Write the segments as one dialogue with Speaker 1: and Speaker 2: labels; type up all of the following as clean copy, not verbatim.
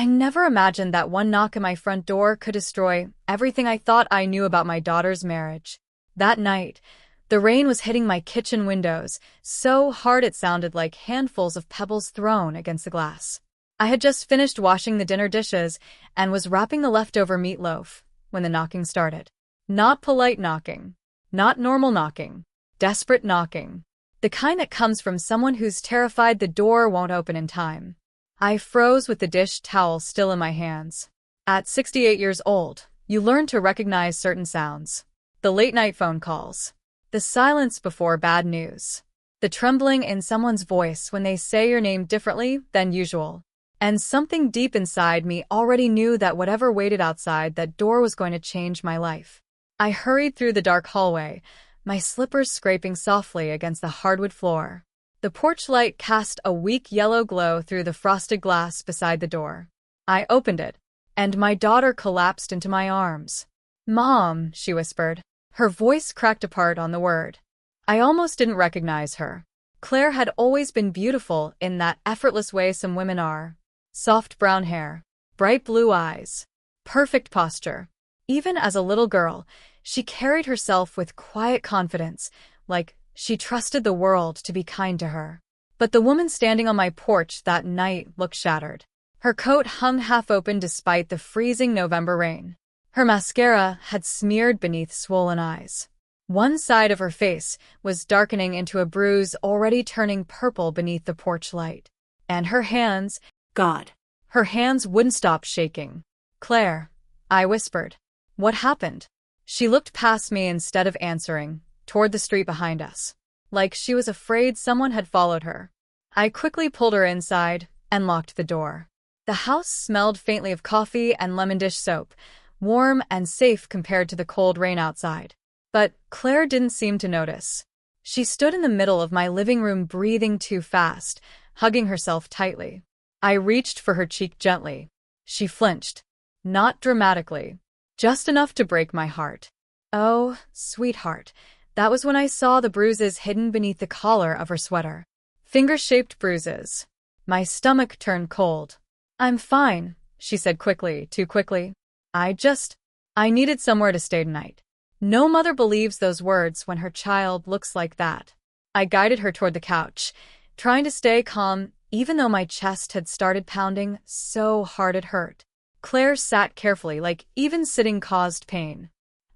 Speaker 1: never imagined that one knock at my front door could destroy everything I thought I knew about my daughter's marriage. That night, the rain was hitting my kitchen windows so hard it sounded like handfuls of pebbles thrown against the glass. I had just finished washing the dinner dishes and was wrapping the leftover meatloaf when the knocking started. Not polite knocking, not normal knocking, desperate knocking. The kind that comes from someone who's terrified the door won't open in time. I froze with the dish towel still in my hands. At 68 years old, you learn to recognize certain sounds. The late-night phone calls. The silence before bad news. The trembling in someone's voice when they say your name differently than usual. And something deep inside me already knew that whatever waited outside that door was going to change my life. I hurried through the dark hallway, my slippers scraping softly against the hardwood floor. The porch light cast a weak yellow glow through the frosted glass beside the door. I opened it, and my daughter collapsed into my arms. "Mom," she whispered. Her voice cracked apart on the word. I almost didn't recognize her. Claire had always been beautiful in that effortless way some women are. Soft brown hair, bright blue eyes, perfect posture. Even as a little girl, she carried herself with quiet confidence, like she trusted the world to be kind to her. But the woman standing on my porch that night looked shattered. Her coat hung half open despite the freezing November rain. Her mascara had smeared beneath swollen eyes. One side of her face was darkening into a bruise already turning purple beneath the porch light. And her hands, God, her hands wouldn't stop shaking. "Claire," I whispered. "What happened?" She looked past me instead of answering, toward the street behind us, like she was afraid someone had followed her. I quickly pulled her inside and locked the door. The house smelled faintly of coffee and lemon dish soap, warm and safe compared to the cold rain outside. But Claire didn't seem to notice. She stood in the middle of my living room breathing too fast, hugging herself tightly. I reached for her cheek gently. She flinched. Not dramatically. Just enough to break my heart. Oh, sweetheart. That was when I saw the bruises hidden beneath the collar of her sweater. Finger-shaped bruises. My stomach turned cold. "I'm fine," she said quickly, too quickly. I needed somewhere to stay tonight." No mother believes those words when her child looks like that. I guided her toward the couch, trying to stay calm even though my chest had started pounding so hard it hurt. Claire sat carefully, like even sitting caused pain.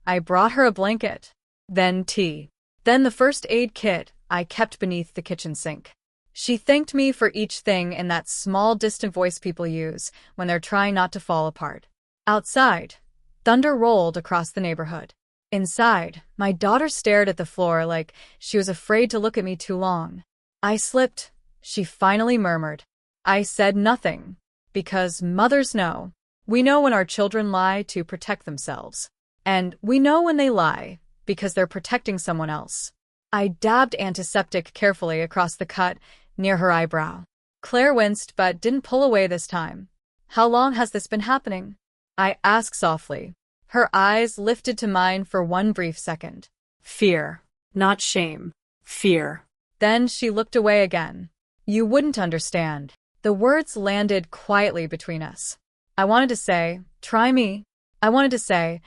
Speaker 1: I brought her a blanket, then tea, then the first aid kit I kept beneath the kitchen sink. She thanked me for each thing in that small, distant voice people use when they're trying not to fall apart. Outside, thunder rolled across the neighborhood. Inside, my daughter stared at the floor like she was afraid to look at me too long. "I slipped," she finally murmured. I said nothing, because mothers know. We know when our children lie to protect themselves. And we know when they lie because they're protecting someone else. I dabbed antiseptic carefully across the cut near her eyebrow. Claire winced but didn't pull away this time. "How long has this been happening?" I asked softly. Her eyes lifted to mine for one brief second. Fear. Not shame. Fear. Then she looked away again. "You wouldn't understand." The words landed quietly between us. I wanted to say, "Try me." I wanted to say,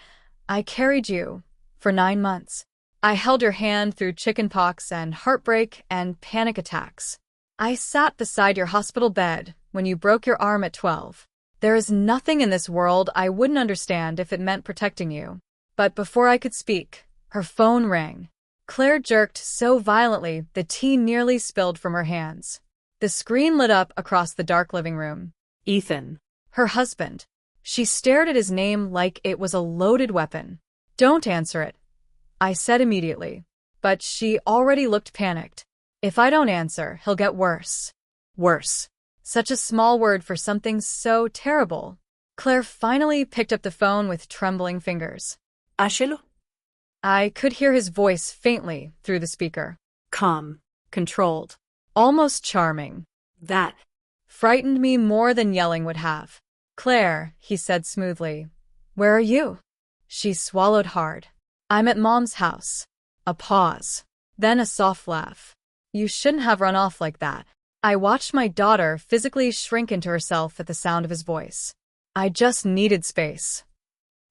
Speaker 1: "I carried you for 9 months. I held your hand through chickenpox and heartbreak and panic attacks. I sat beside your hospital bed when you broke your arm at 12. There is nothing in this world I wouldn't understand if it meant protecting you." But before I could speak, her phone rang. Claire jerked so violently the tea nearly spilled from her hands. The screen lit up across the dark living room. Ethan. Her husband. She stared at his name like it was a loaded weapon. "Don't answer it," I said immediately. But she already looked panicked. "If I don't answer, he'll get worse." Worse. Such a small word for something so terrible. Claire finally picked up the phone with trembling fingers. "Hácelo." I could hear his voice faintly through the speaker. Calm. Controlled. Almost charming. That frightened me more than yelling would have. "Claire," he said smoothly. "Where are you?" She swallowed hard. "I'm at Mom's house." A pause. Then a soft laugh. "You shouldn't have run off like that." I watched my daughter physically shrink into herself at the sound of his voice. I just needed space.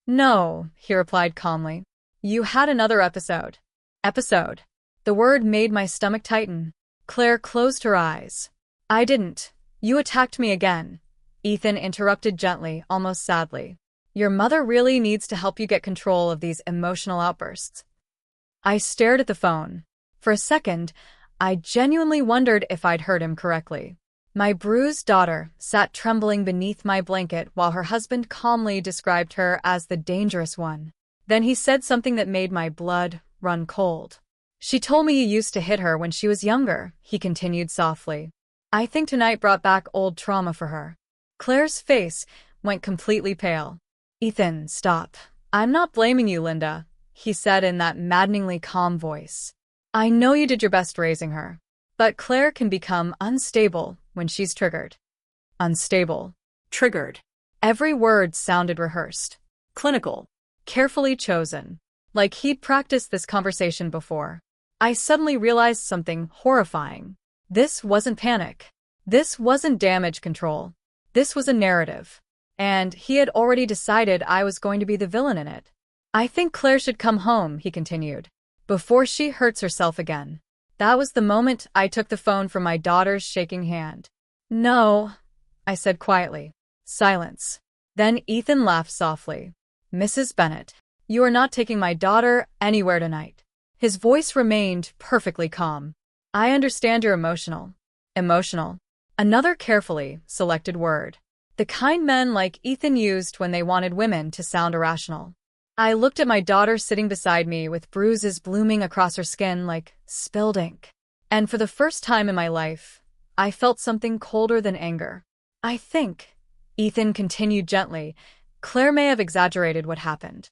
Speaker 1: No, he replied calmly. You had another episode. Episode. The word made my stomach tighten. Claire closed her eyes. I didn't. You attacked me again. Ethan interrupted gently, almost sadly. Your mother really needs to help you get control of these emotional outbursts. I stared at the phone. For a second, I genuinely wondered if I'd heard him correctly. My bruised daughter sat trembling beneath my blanket while her husband calmly described her as the dangerous one. Then he said something that made my blood run cold. She told me you used to hit her when she was younger, he continued softly. I think tonight brought back old trauma for her. Claire's face went completely pale. Ethan, stop. I'm not blaming you, Linda, he said in that maddeningly calm voice. I know you did your best raising her, but Claire can become unstable when she's triggered. Unstable. Triggered. Every word sounded rehearsed. Clinical. Carefully chosen. Like he'd practiced this conversation before. I suddenly realized something horrifying. This wasn't panic. This wasn't damage control. This was a narrative. And he had already decided I was going to be the villain in it. I think Claire should come home, he continued, before she hurts herself again. That was the moment I took the phone from my daughter's shaking hand. No, I said quietly. Silence. Then Ethan laughed softly. Mrs. Bennet, you are not taking my daughter anywhere tonight. His voice remained perfectly calm. I understand you're emotional. Emotional. Another carefully selected word. The kind men like Ethan used when they wanted women to sound irrational. I looked at my daughter sitting beside me with bruises blooming across her skin like spilled ink. And for the first time in my life, I felt something colder than anger. I think, Ethan continued gently, Claire may have exaggerated what happened.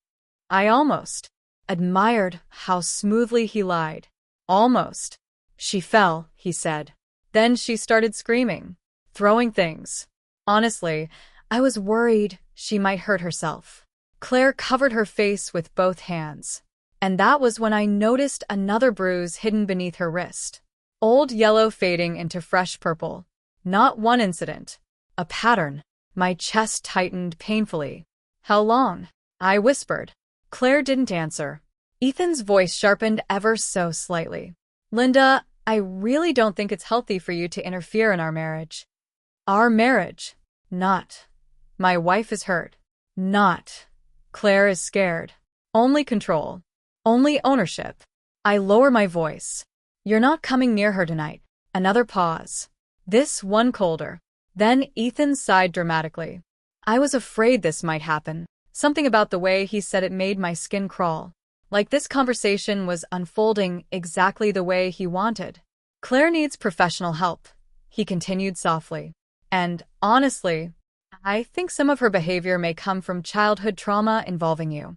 Speaker 1: I almost admired how smoothly he lied. Almost. She fell, he said. Then she started screaming, throwing things. Honestly, I was worried she might hurt herself. Claire covered her face with both hands. And that was when I noticed another bruise hidden beneath her wrist. Old yellow fading into fresh purple. Not one incident. A pattern. My chest tightened painfully. How long? I whispered. Claire didn't answer. Ethan's voice sharpened ever so slightly. Linda, I really don't think it's healthy for you to interfere in our marriage. Our marriage. Not. My wife is hurt. Not. Claire is scared. Only control. Only ownership. I lower my voice. You're not coming near her tonight. Another pause. This one colder. Then Ethan sighed dramatically. I was afraid this might happen. Something about the way he said it made my skin crawl. Like this conversation was unfolding exactly the way he wanted. Claire needs professional help, he continued softly. And, honestly, I think some of her behavior may come from childhood trauma involving you.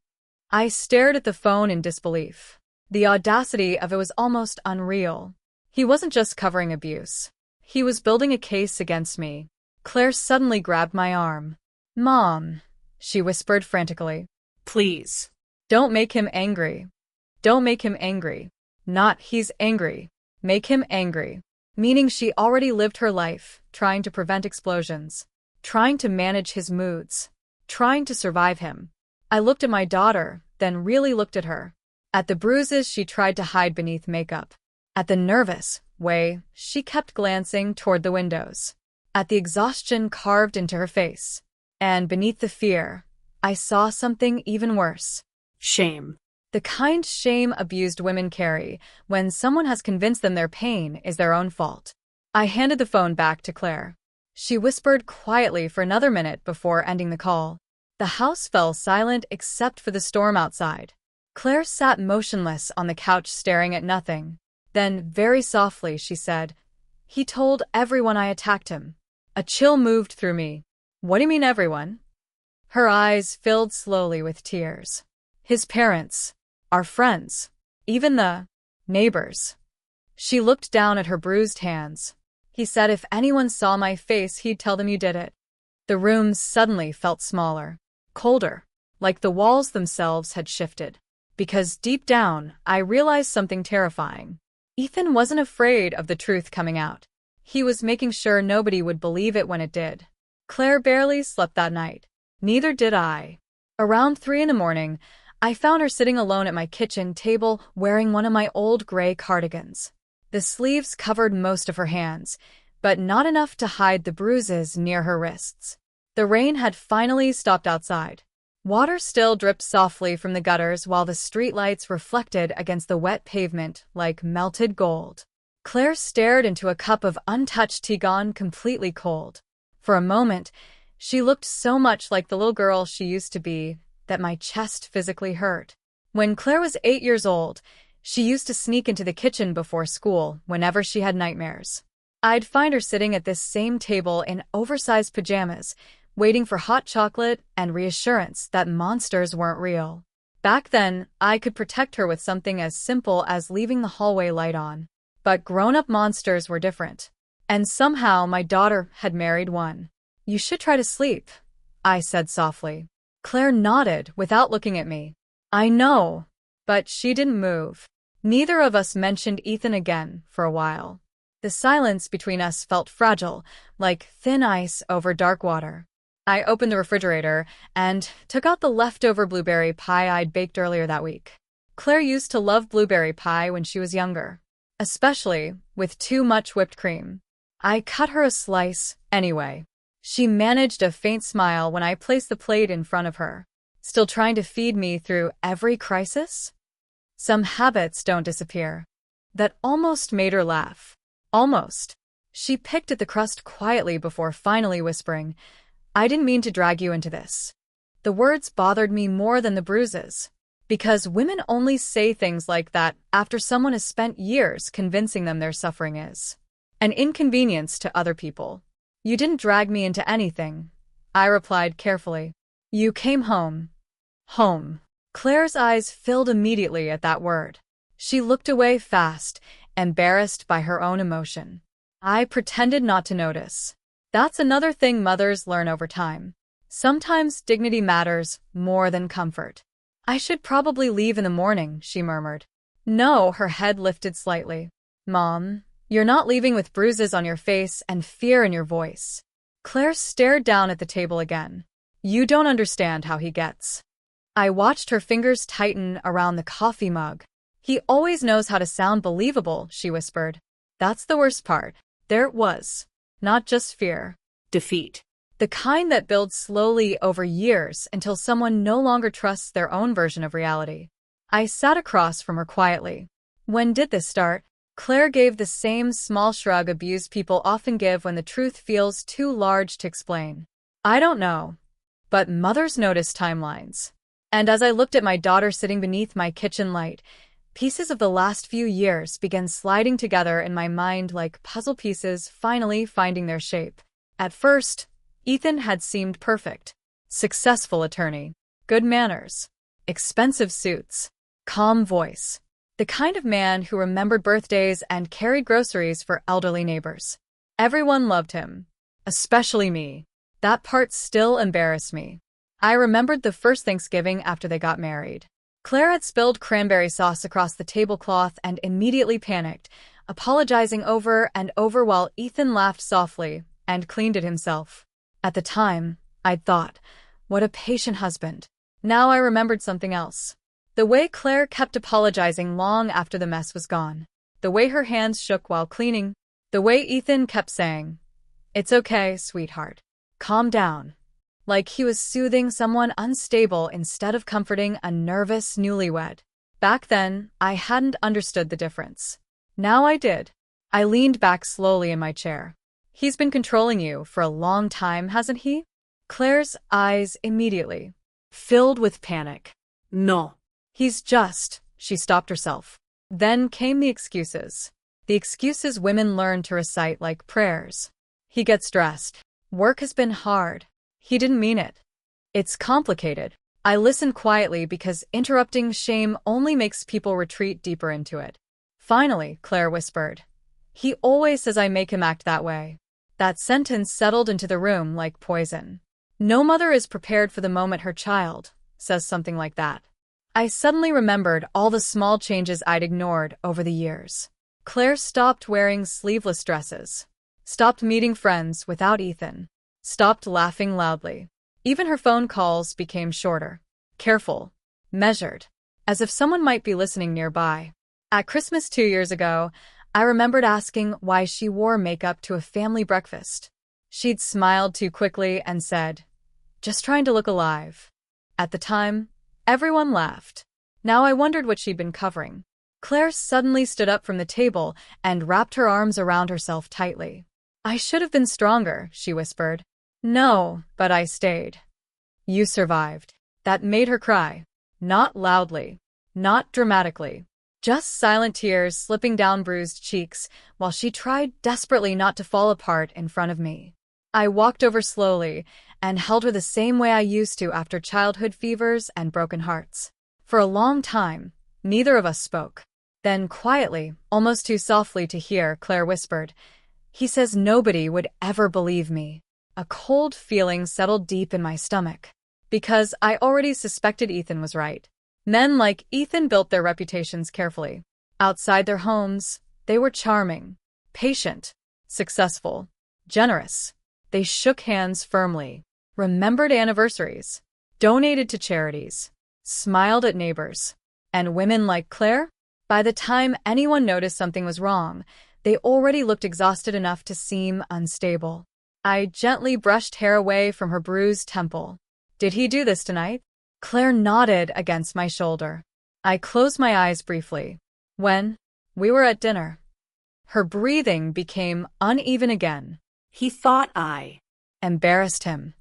Speaker 1: I stared at the phone in disbelief. The audacity of it was almost unreal. He wasn't just covering abuse. He was building a case against me. Claire suddenly grabbed my arm. Mom, she whispered frantically. Please. Don't make him angry. Don't make him angry. Not he's angry. Make him angry. Meaning she already lived her life, trying to prevent explosions. Trying to manage his moods. Trying to survive him. I looked at my daughter, then really looked at her. At the bruises she tried to hide beneath makeup. At the nervous way she kept glancing toward the windows. At the exhaustion carved into her face. And beneath the fear, I saw something even worse. Shame. The kind shame abused women carry when someone has convinced them their pain is their own fault. I handed the phone back to Claire. She whispered quietly for another minute before ending the call. The house fell silent except for the storm outside. Claire sat motionless on the couch staring at nothing. Then, very softly, she said, He told everyone I attacked him. A chill moved through me. What do you mean everyone? Her eyes filled slowly with tears. His parents, our friends, even the neighbors. She looked down at her bruised hands. He said if anyone saw my face, he'd tell them you did it. The room suddenly felt smaller, colder, like the walls themselves had shifted. Because deep down, I realized something terrifying. Ethan wasn't afraid of the truth coming out. He was making sure nobody would believe it when it did. Claire barely slept that night. Neither did I. Around 3 in the morning, I found her sitting alone at my kitchen table wearing one of my old gray cardigans. The sleeves covered most of her hands, but not enough to hide the bruises near her wrists. The rain had finally stopped outside. Water still dripped softly from the gutters while the streetlights reflected against the wet pavement like melted gold. Claire stared into a cup of untouched tea gone completely cold. For a moment, she looked so much like the little girl she used to be that my chest physically hurt. When Claire was 8 years old, she used to sneak into the kitchen before school whenever she had nightmares. I'd find her sitting at this same table in oversized pajamas, waiting for hot chocolate and reassurance that monsters weren't real. Back then, I could protect her with something as simple as leaving the hallway light on. But grown-up monsters were different. And somehow my daughter had married one. "You should try to sleep," I said softly. Claire nodded without looking at me. "I know." But she didn't move. Neither of us mentioned Ethan again for a while. The silence between us felt fragile, like thin ice over dark water. I opened the refrigerator and took out the leftover blueberry pie I'd baked earlier that week. Claire used to love blueberry pie when she was younger, especially with too much whipped cream. I cut her a slice anyway. She managed a faint smile when I placed the plate in front of her. Still trying to feed me through every crisis? Some habits don't disappear. That almost made her laugh. Almost. She picked at the crust quietly before finally whispering, "I didn't mean to drag you into this." The words bothered me more than the bruises. Because women only say things like that after someone has spent years convincing them their suffering is an inconvenience to other people. "You didn't drag me into anything," I replied carefully. "You came home." Home. Claire's eyes filled immediately at that word. She looked away fast, embarrassed by her own emotion. I pretended not to notice. That's another thing mothers learn over time. Sometimes dignity matters more than comfort. "I should probably leave in the morning," she murmured. No, her head lifted slightly. "Mom, you're not leaving with bruises on your face and fear in your voice." Claire stared down at the table again. "You don't understand how he gets." I watched her fingers tighten around the coffee mug. "He always knows how to sound believable," she whispered. That's the worst part. There it was. Not just fear. Defeat. The kind that builds slowly over years until someone no longer trusts their own version of reality. I sat across from her quietly. "When did this start?" Claire gave the same small shrug abused people often give when the truth feels too large to explain. "I don't know. But mothers notice timelines." And as I looked at my daughter sitting beneath my kitchen light, pieces of the last few years began sliding together in my mind like puzzle pieces finally finding their shape. At first, Ethan had seemed perfect. Successful attorney. Good manners. Expensive suits. Calm voice. The kind of man who remembered birthdays and carried groceries for elderly neighbors. Everyone loved him. Especially me. That part still embarrassed me. I remembered the first Thanksgiving after they got married. Claire had spilled cranberry sauce across the tablecloth and immediately panicked, apologizing over and over while Ethan laughed softly and cleaned it himself. At the time, I'd thought, what a patient husband. Now I remembered something else. The way Claire kept apologizing long after the mess was gone. The way her hands shook while cleaning. The way Ethan kept saying, "It's okay, sweetheart. Calm down." Like he was soothing someone unstable instead of comforting a nervous newlywed. Back then, I hadn't understood the difference. Now I did. I leaned back slowly in my chair. "He's been controlling you for a long time, hasn't he?" Claire's eyes immediately filled with panic. "No. He's just..." She stopped herself. Then came the excuses. The excuses women learn to recite like prayers. "He gets stressed. Work has been hard. He didn't mean it. It's complicated." I listened quietly because interrupting shame only makes people retreat deeper into it. Finally, Claire whispered, "He always says I make him act that way." That sentence settled into the room like poison. No mother is prepared for the moment her child says something like that. I suddenly remembered all the small changes I'd ignored over the years. Claire stopped wearing sleeveless dresses. stopped meeting friends without Ethan, stopped laughing loudly. Even her phone calls became shorter, careful, measured, as if someone might be listening nearby. At Christmas 2 years ago, I remembered asking why she wore makeup to a family breakfast. She'd smiled too quickly and said, "Just trying to look alive." At the time, everyone laughed. Now I wondered what she'd been covering. Claire suddenly stood up from the table and wrapped her arms around herself tightly. "I should have been stronger," she whispered. "No, but I stayed. You survived." That made her cry. Not loudly, not dramatically. Just silent tears slipping down bruised cheeks while she tried desperately not to fall apart in front of me. I walked over slowly and held her the same way I used to after childhood fevers and broken hearts. For a long time, neither of us spoke. Then quietly, almost too softly to hear, Claire whispered, "He says nobody would ever believe me." A cold feeling settled deep in my stomach. Because I already suspected Ethan was right. Men like Ethan built their reputations carefully. Outside their homes, they were charming, patient, successful, generous. They shook hands firmly, remembered anniversaries, donated to charities, smiled at neighbors. And women like Claire? By the time anyone noticed something was wrong, they already looked exhausted enough to seem unstable. I gently brushed hair away from her bruised temple. "Did he do this tonight?" Claire nodded against my shoulder. I closed my eyes briefly. "When we were at dinner." Her breathing became uneven again.
Speaker 2: "He thought I
Speaker 1: embarrassed him."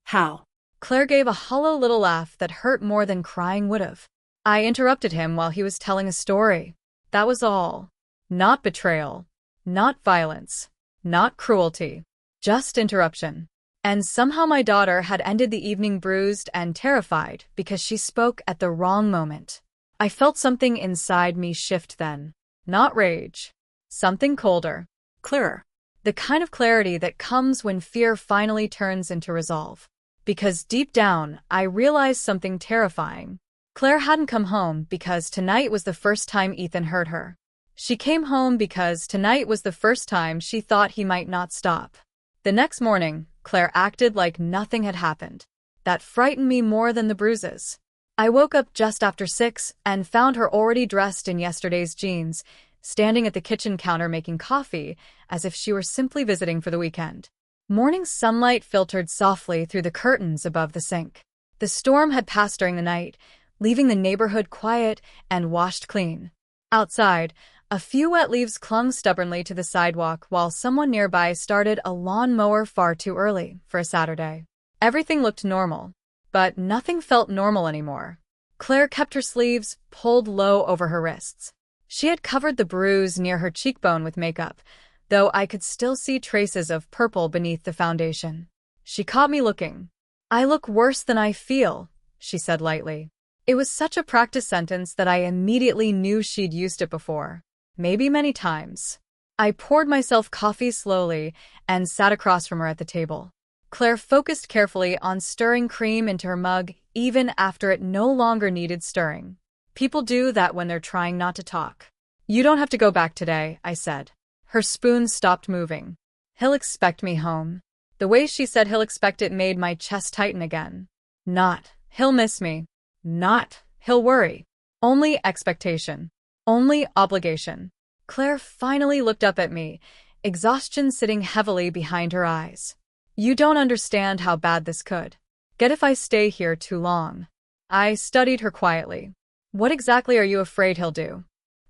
Speaker 2: How?"
Speaker 1: Claire gave a hollow little laugh that hurt more than crying would have. "I interrupted him while he was telling a story. That was all. Not betrayal. Not violence. Not cruelty. Just interruption." And somehow my daughter had ended the evening bruised and terrified because she spoke at the wrong moment. I felt something inside me shift then. Not rage. Something colder.
Speaker 2: "Clearer."
Speaker 1: The kind of clarity that comes when fear finally turns into resolve. Because deep down, I realized something terrifying. Claire hadn't come home because tonight was the first time Ethan hurt her. She came home because tonight was the first time she thought he might not stop. The next morning, Claire acted like nothing had happened. That frightened me more than the bruises. I woke up just after 6 and found her already dressed in yesterday's jeans, standing at the kitchen counter making coffee, as if she were simply visiting for the weekend. Morning sunlight filtered softly through the curtains above the sink. The storm had passed during the night, leaving the neighborhood quiet and washed clean. Outside, a few wet leaves clung stubbornly to the sidewalk while someone nearby started a lawnmower far too early for a Saturday. Everything looked normal, but nothing felt normal anymore. Claire kept her sleeves pulled low over her wrists. She had covered the bruise near her cheekbone with makeup, though I could still see traces of purple beneath the foundation. She caught me looking. "I look worse than I feel," she said lightly. It was such a practice sentence that I immediately knew she'd used it before. Maybe many times. I poured myself coffee slowly and sat across from her at the table. Claire focused carefully on stirring cream into her mug even after it no longer needed stirring. People do that when they're trying not to talk. "You don't have to go back today," I said. Her spoon stopped moving. "He'll expect me home." The way she said he'll expect it made my chest tighten again. Not, "He'll miss me." Not, "He'll worry." Only expectation. Only obligation. Claire finally looked up at me, exhaustion sitting heavily behind her eyes. "You don't understand how bad this could get if I stay here too long." I studied her quietly. "What exactly are you afraid he'll do?"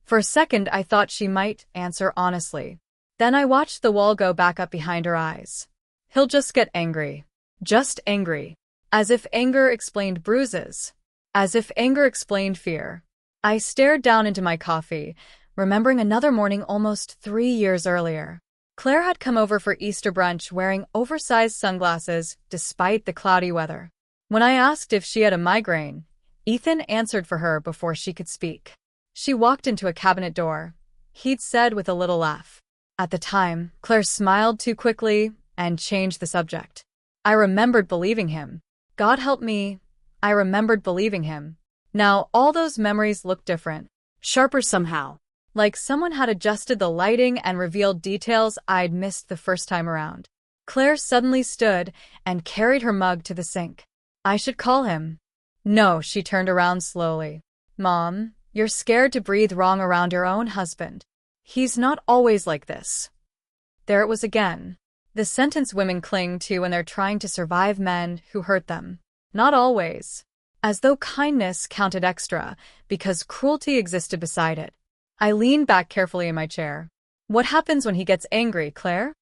Speaker 1: For a second, I thought she might answer honestly. Then I watched the wall go back up behind her eyes. "He'll just get angry. Just angry." As if anger explained bruises. As if anger explained fear. I stared down into my coffee, remembering another morning almost 3 years earlier. Claire had come over for Easter brunch wearing oversized sunglasses despite the cloudy weather. When I asked if she had a migraine, Ethan answered for her before she could speak. She walked into a cabinet door, he'd said with a little laugh. At the time, Claire smiled too quickly and changed the subject. I remembered believing him. God help me, I remembered believing him. Now all those memories looked different.
Speaker 2: Sharper somehow.
Speaker 1: like someone had adjusted the lighting and revealed details I'd missed the first time around. Claire suddenly stood and carried her mug to the sink. I should call him. No, she turned around slowly. Mom, you're scared to breathe wrong around your own husband. He's not always like this. There it was again. The sentence women cling to when they're trying to survive men who hurt them. Not always. As though kindness counted extra, because cruelty existed beside it. I leaned back carefully in my chair. What happens when he gets angry, Claire?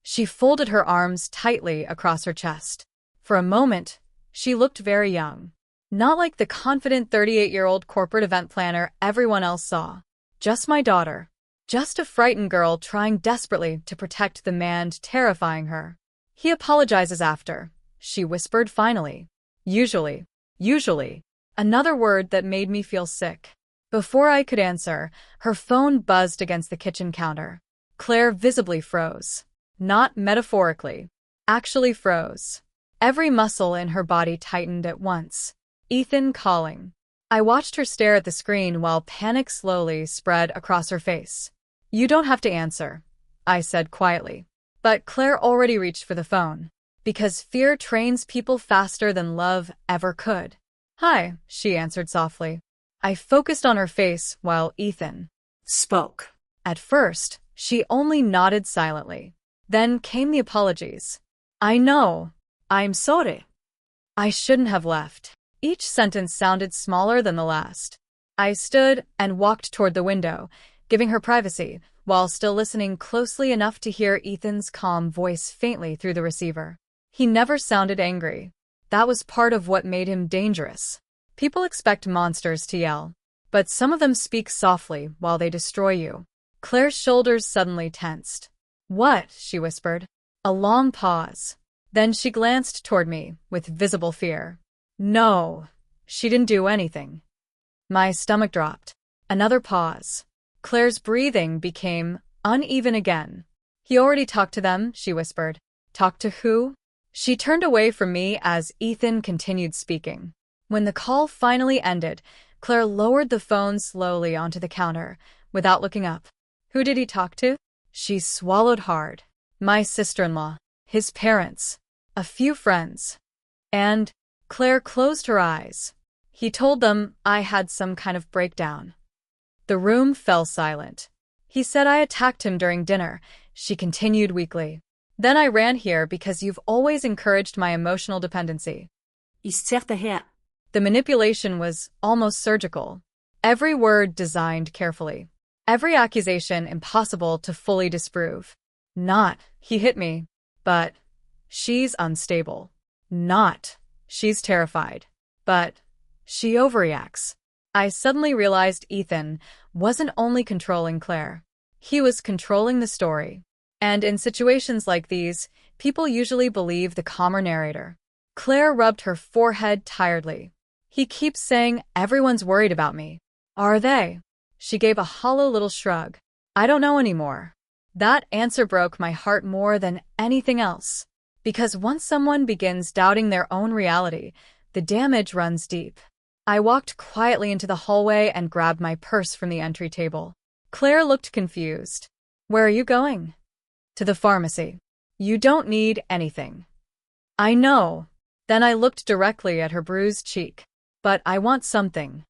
Speaker 1: She folded her arms tightly across her chest. For a moment, she looked very young. Not like the confident 38-year-old corporate event planner everyone else saw. Just my daughter. Just a frightened girl trying desperately to protect the man terrifying her. He apologizes after, she whispered finally. Usually. Another word that made me feel sick. Before I could answer, her phone buzzed against the kitchen counter. Claire visibly froze. Not metaphorically. Actually froze. Every muscle in her body tightened at once. Ethan calling. I watched her stare at the screen while panic slowly spread across her face. You don't have to answer, I said quietly. But Claire already reached for the phone. Because fear trains people faster than love ever could. Hi, she answered softly. I focused on her face while Ethan
Speaker 2: spoke.
Speaker 1: At first, she only nodded silently. Then came the apologies. I know. I'm sorry. I shouldn't have left. Each sentence sounded smaller than the last. I stood and walked toward the window, giving her privacy, while still listening closely enough to hear Ethan's calm voice faintly through the receiver. He never sounded angry. That was part of what made him dangerous. People expect monsters to yell, but some of them speak softly while they destroy you. Claire's shoulders suddenly tensed. What? She whispered. A long pause. Then she glanced toward me with visible fear. No, she didn't do anything. My stomach dropped. Another pause. Claire's breathing became uneven again. He already talked to them, she whispered. Talked to who? She turned away from me as Ethan continued speaking. When the call finally ended, Claire lowered the phone slowly onto the counter, without looking up. Who did he talk to? She swallowed hard. My sister-in-law, his parents, a few friends. And Claire closed her eyes. He told them I had some kind of breakdown. The room fell silent. He said I attacked him during dinner, she continued weakly. Then I ran here because you've always encouraged my emotional dependency. The manipulation was almost surgical. Every word designed carefully. Every accusation impossible to fully disprove. Not, he hit me, but she's unstable. Not, she's terrified, but she overreacts. I suddenly realized Ethan wasn't only controlling Claire. He was controlling the story. And in situations like these, people usually believe the calmer narrator. Claire rubbed her forehead tiredly. He keeps saying everyone's worried about me. Are they? She gave a hollow little shrug. I don't know anymore. That answer broke my heart more than anything else. Because once someone begins doubting their own reality, the damage runs deep. I walked quietly into the hallway and grabbed my purse from the entry table. Claire looked confused. Where are you going? To the pharmacy. You don't need anything. I know. Then I looked directly at her bruised cheek. But I want something.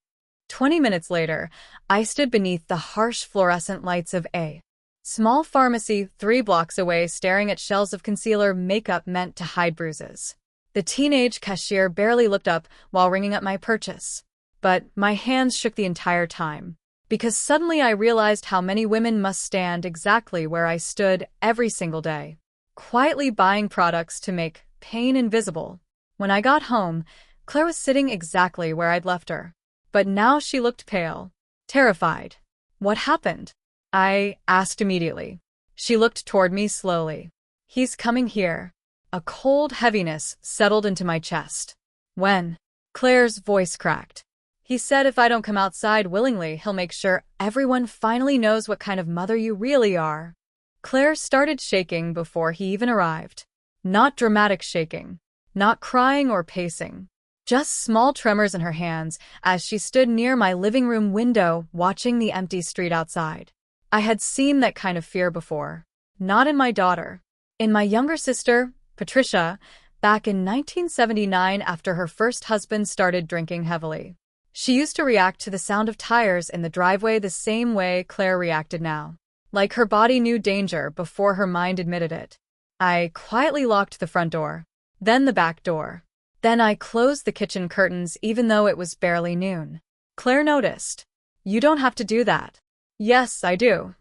Speaker 1: 20 minutes later, I stood beneath the harsh fluorescent lights of a small pharmacy 3 blocks away, staring at shelves of concealer makeup meant to hide bruises. The teenage cashier barely looked up while ringing up my purchase. But my hands shook the entire time. Because suddenly I realized how many women must stand exactly where I stood every single day. Quietly buying products to make pain invisible. When I got home, Claire was sitting exactly where I'd left her. But now she looked pale. Terrified. What happened? I asked immediately. She looked toward me slowly. He's coming here. A cold heaviness settled into my chest. When? Claire's voice cracked. He said if I don't come outside willingly, he'll make sure everyone finally knows what kind of mother you really are. Claire started shaking before he even arrived. Not dramatic shaking. Not crying or pacing. Just small tremors in her hands as she stood near my living room window watching the empty street outside. I had seen that kind of fear before. Not in my daughter. In my younger sister, Patricia, back in 1979 after her first husband started drinking heavily. She used to react to the sound of tires in the driveway the same way Claire reacted now. Like her body knew danger before her mind admitted it. I quietly locked the front door, then the back door. Then I closed the kitchen curtains even though it was barely noon. Claire noticed. "You don't have to do that." "Yes, I do."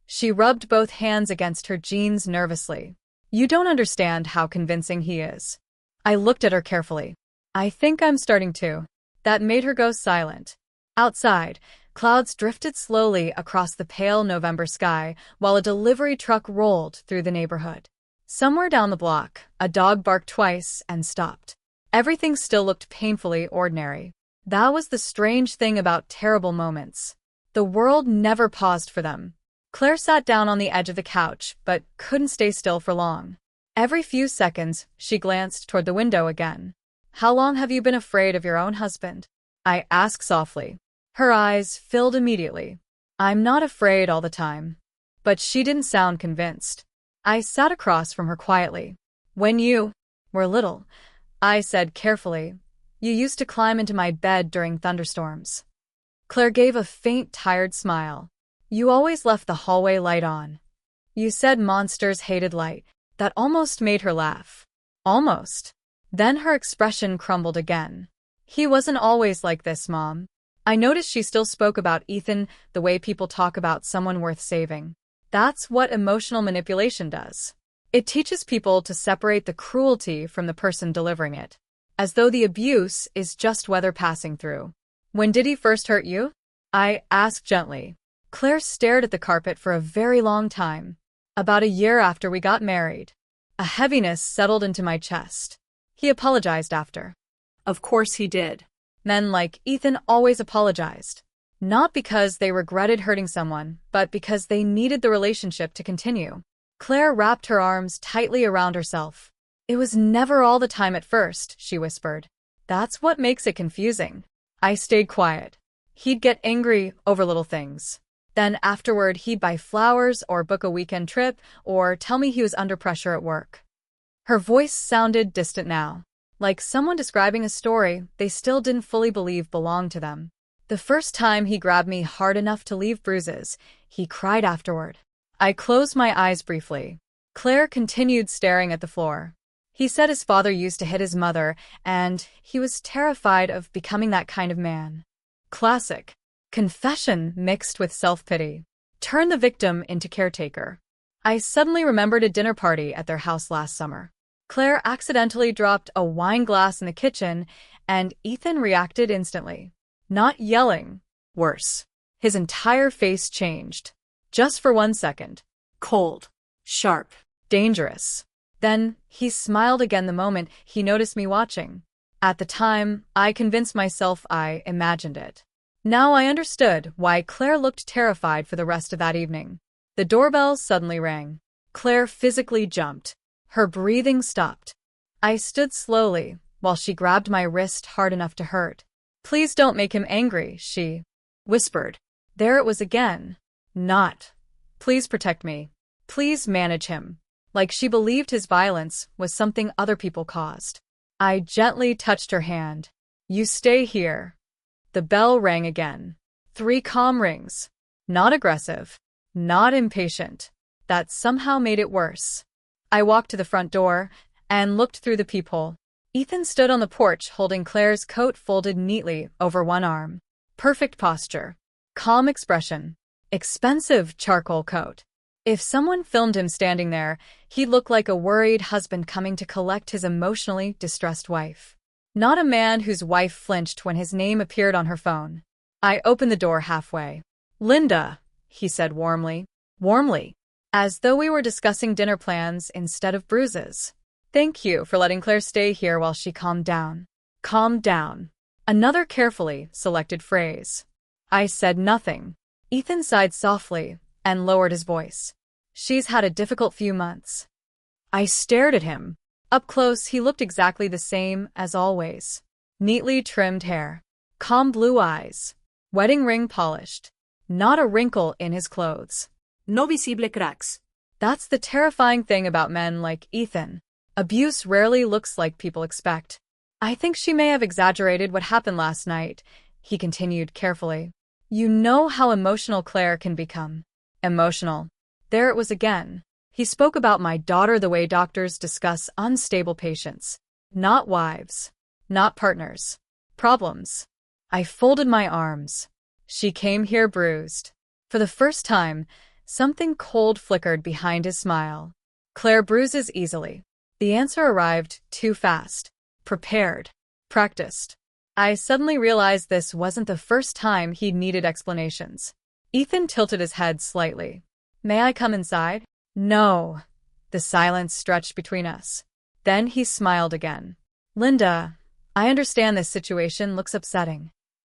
Speaker 1: She rubbed both hands against her jeans nervously. "You don't understand how convincing he is." I looked at her carefully. "I think I'm starting to." That made her go silent. Outside, clouds drifted slowly across the pale November sky while a delivery truck rolled through the neighborhood. Somewhere down the block, a dog barked twice and stopped. Everything still looked painfully ordinary. That was the strange thing about terrible moments. The world never paused for them. Claire sat down on the edge of the couch, but couldn't stay still for long. Every few seconds, she glanced toward the window again. "How long have you been afraid of your own husband?" I asked softly. Her eyes filled immediately. "I'm not afraid all the time." But she didn't sound convinced. I sat across from her quietly. "When you were little," I said carefully, "you used to climb into my bed during thunderstorms." Claire gave a faint, tired smile. "You always left the hallway light on." You said monsters hated light. That almost made her laugh. Almost. Then her expression crumbled again. "He wasn't always like this, Mom." I noticed she still spoke about Ethan the way people talk about someone worth saving. That's what emotional manipulation does. It teaches people to separate the cruelty from the person delivering it, as though the abuse is just weather passing through. "When did he first hurt you?" I asked gently. Claire stared at the carpet for a very long time. "About a year after we got married." A heaviness settled into my chest. "He apologized after."
Speaker 2: Of course he did.
Speaker 1: Men like Ethan always apologized. Not because they regretted hurting someone, but because they needed the relationship to continue. Claire wrapped her arms tightly around herself. "It was never all the time at first," she whispered. "That's what makes it confusing." I stayed quiet. He'd get angry over little things. Then afterward he'd buy flowers or book a weekend trip or tell me he was under pressure at work. Her voice sounded distant now, like someone describing a story they still didn't fully believe belonged to them. "The first time he grabbed me hard enough to leave bruises, he cried afterward." I closed my eyes briefly. Claire continued staring at the floor. "He said his father used to hit his mother, and he was terrified of becoming that kind of man." Classic. Confession mixed with self-pity. Turn the victim into caretaker. I suddenly remembered a dinner party at their house last summer. Claire accidentally dropped a wine glass in the kitchen, and Ethan reacted instantly. Not yelling. Worse. His entire face changed. Just for 1 second.
Speaker 2: Cold. Sharp.
Speaker 1: Dangerous. Then, he smiled again the moment he noticed me watching. At the time, I convinced myself I imagined it. Now I understood why Claire looked terrified for the rest of that evening. The doorbell suddenly rang. Claire physically jumped. Her breathing stopped. I stood slowly, while she grabbed my wrist hard enough to hurt. "Please don't make him angry," she whispered. There it was again. Not, "Please protect me. Please manage him." Like she believed his violence was something other people caused. I gently touched her hand. "You stay here." The bell rang again. 3 calm rings. Not aggressive. Not impatient. That somehow made it worse. I walked to the front door and looked through the peephole. Ethan stood on the porch holding Claire's coat folded neatly over one arm. Perfect posture. Calm expression. Expensive charcoal coat. If someone filmed him standing there, he'd look like a worried husband coming to collect his emotionally distressed wife. Not a man whose wife flinched when his name appeared on her phone. I opened the door halfway. "Linda," he said warmly. Warmly. As though we were discussing dinner plans instead of bruises. "Thank you for letting Claire stay here while she calmed down." Calmed down. Another carefully selected phrase. I said nothing. Ethan sighed softly and lowered his voice. "She's had a difficult few months." I stared at him. Up close, he looked exactly the same as always. Neatly trimmed hair. Calm blue eyes. Wedding ring polished. Not a wrinkle in his clothes.
Speaker 2: No visible cracks.
Speaker 1: That's the terrifying thing about men like Ethan. Abuse rarely looks like people expect. I think she may have exaggerated what happened last night, he continued carefully. You know how emotional Claire can become. Emotional. There it was again. He spoke about my daughter the way doctors discuss unstable patients. Not wives. Not partners. Problems. I folded my arms. She came here bruised. For the first time, something cold flickered behind his smile. Claire bruises easily. The answer arrived too fast. Prepared. Practiced. I suddenly realized this wasn't the first time he'd needed explanations. Ethan tilted his head slightly. May I come inside? No. The silence stretched between us. Then he smiled again. Linda, I understand this situation looks upsetting.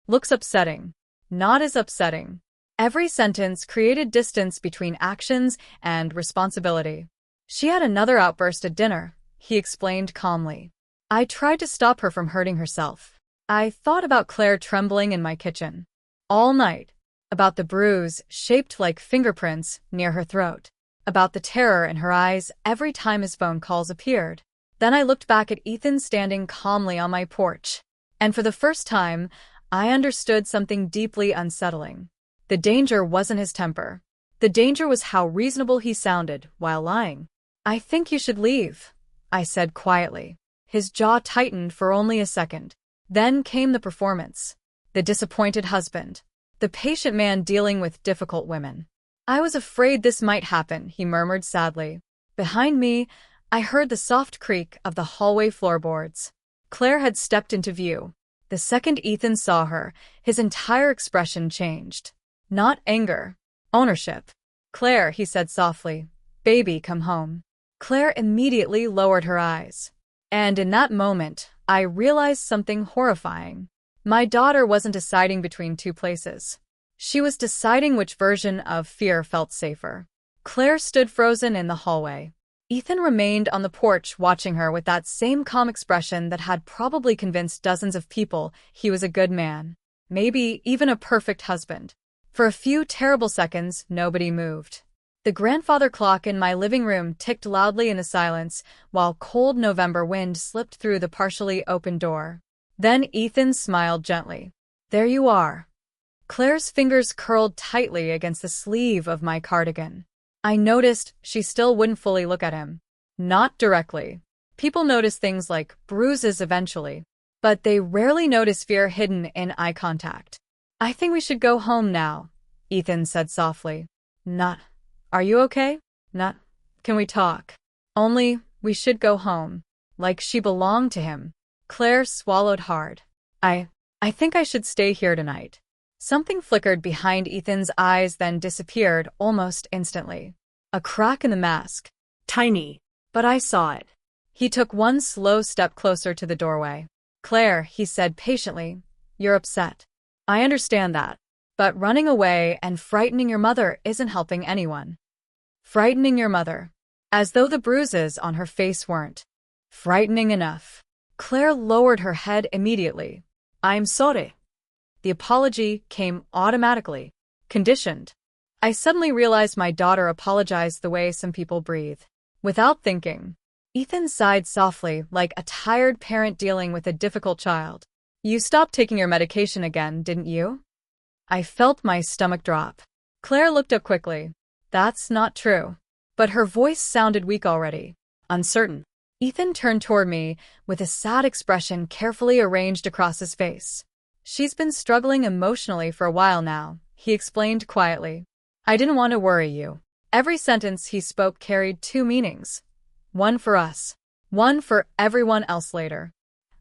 Speaker 1: Looks upsetting. Not as upsetting. Every sentence created distance between actions and responsibility. She had another outburst at dinner, he explained calmly. I tried to stop her from hurting herself. I thought about Claire trembling in my kitchen. All night. About the bruise, shaped like fingerprints, near her throat. About the terror in her eyes every time his phone calls appeared. Then I looked back at Ethan standing calmly on my porch. And for the first time, I understood something deeply unsettling. The danger wasn't his temper. The danger was how reasonable he sounded while lying. I think you should leave, I said quietly. His jaw tightened for only a second. Then came the performance. The disappointed husband. The patient man dealing with difficult women. I was afraid this might happen, he murmured sadly. Behind me, I heard the soft creak of the hallway floorboards. Claire had stepped into view. The second Ethan saw her, his entire expression changed. Not anger. Ownership. Claire, he said softly. Baby, come home. Claire immediately lowered her eyes. And in that moment, I realized something horrifying. My daughter wasn't deciding between two places. She was deciding which version of fear felt safer. Claire stood frozen in the hallway. Ethan remained on the porch watching her with that same calm expression that had probably convinced dozens of people he was a good man. Maybe even a perfect husband. For a few terrible seconds, nobody moved. The grandfather clock in my living room ticked loudly in the silence, while cold November wind slipped through the partially open door. Then Ethan smiled gently. There you are. Claire's fingers curled tightly against the sleeve of my cardigan. I noticed she still wouldn't fully look at him. Not directly. People notice things like bruises eventually, but they rarely notice fear hidden in eye contact. I think we should go home now, Ethan said softly. Not. Are you okay? Not. Can we talk? Only, we should go home. Like she belonged to him. Claire swallowed hard. I think I should stay here tonight. Something flickered behind Ethan's eyes then disappeared almost instantly. A crack in the mask.
Speaker 2: Tiny. But I saw it.
Speaker 1: He took one slow step closer to the doorway. Claire, he said patiently, you're upset. I understand that. But running away and frightening your mother isn't helping anyone. Frightening your mother. As though the bruises on her face weren't frightening enough. Claire lowered her head immediately. I'm sorry. The apology came automatically. Conditioned. I suddenly realized my daughter apologized the way some people breathe. Without thinking. Ethan sighed softly, like a tired parent dealing with a difficult child. You stopped taking your medication again, didn't you? I felt my stomach drop. Claire looked up quickly. That's not true. But her voice sounded weak already. Uncertain. Ethan turned toward me, with a sad expression carefully arranged across his face. She's been struggling emotionally for a while now, he explained quietly. I didn't want to worry you. Every sentence he spoke carried two meanings. One for us. One for everyone else later.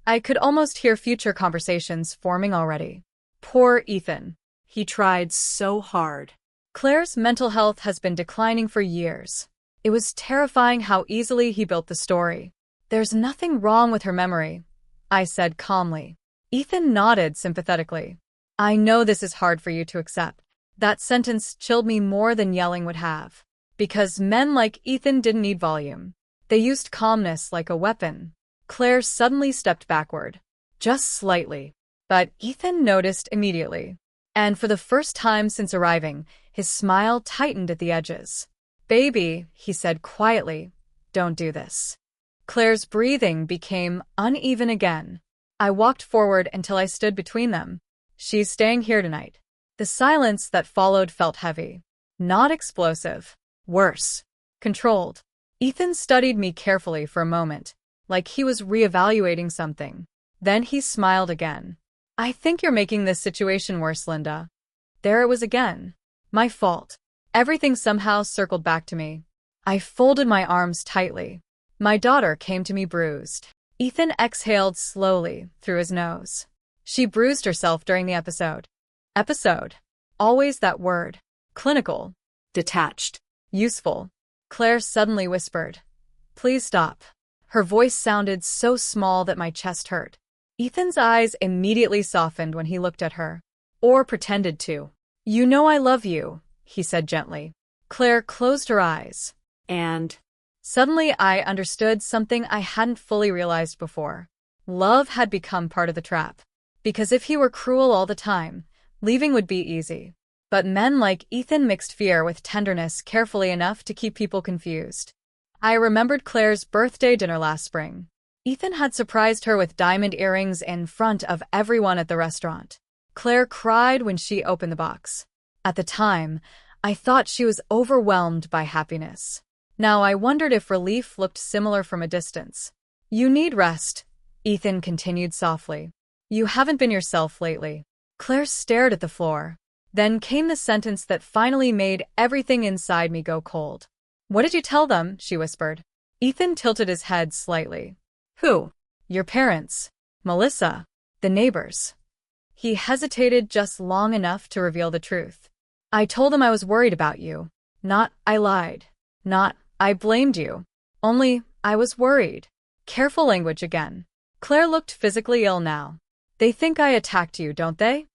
Speaker 1: I could almost hear future conversations forming already. Poor Ethan.
Speaker 2: He tried so hard.
Speaker 1: Claire's mental health has been declining for years. It was terrifying how easily he built the story. There's nothing wrong with her memory, I said calmly. Ethan nodded sympathetically. I know this is hard for you to accept. That sentence chilled me more than yelling would have. Because men like Ethan didn't need volume. They used calmness like a weapon. Claire suddenly stepped backward. just slightly. But Ethan noticed immediately. And for the first time since arriving, his smile tightened at the edges. Baby, he said quietly, don't do this. Claire's breathing became uneven again. I walked forward until I stood between them. She's staying here tonight. The silence that followed felt heavy. Not explosive. Worse. Controlled. Ethan studied me carefully for a moment, like he was reevaluating something. Then he smiled again. I think you're making this situation worse, Linda. There it was again. My fault. Everything somehow circled back to me. I folded my arms tightly. My daughter came to me bruised. Ethan exhaled slowly through his nose. She bruised herself during the episode. Episode. Always that word. Clinical.
Speaker 2: Detached.
Speaker 1: Useful. Claire suddenly whispered. Please stop. Her voice sounded so small that my chest hurt. Ethan's eyes immediately softened when he looked at her. Or pretended to. You know I love you, he said gently. Claire closed her eyes.
Speaker 2: And
Speaker 1: suddenly I understood something I hadn't fully realized before. Love had become part of the trap. Because if he were cruel all the time, leaving would be easy. But men like Ethan mixed fear with tenderness carefully enough to keep people confused. I remembered Claire's birthday dinner last spring. Ethan had surprised her with diamond earrings in front of everyone at the restaurant. Claire cried when she opened the box. At the time, I thought she was overwhelmed by happiness. Now I wondered if relief looked similar from a distance. You need rest, Ethan continued softly. You haven't been yourself lately. Claire stared at the floor. Then came the sentence that finally made everything inside me go cold. What did you tell them? She whispered. Ethan tilted his head slightly.
Speaker 2: who?
Speaker 1: Your parents. Melissa. The neighbors. He hesitated just long enough to reveal the truth. I told them I was worried about you. Not, I lied. Not, I blamed you. Only, I was worried. Careful language again. Claire looked physically ill now. They think I attacked you, don't they?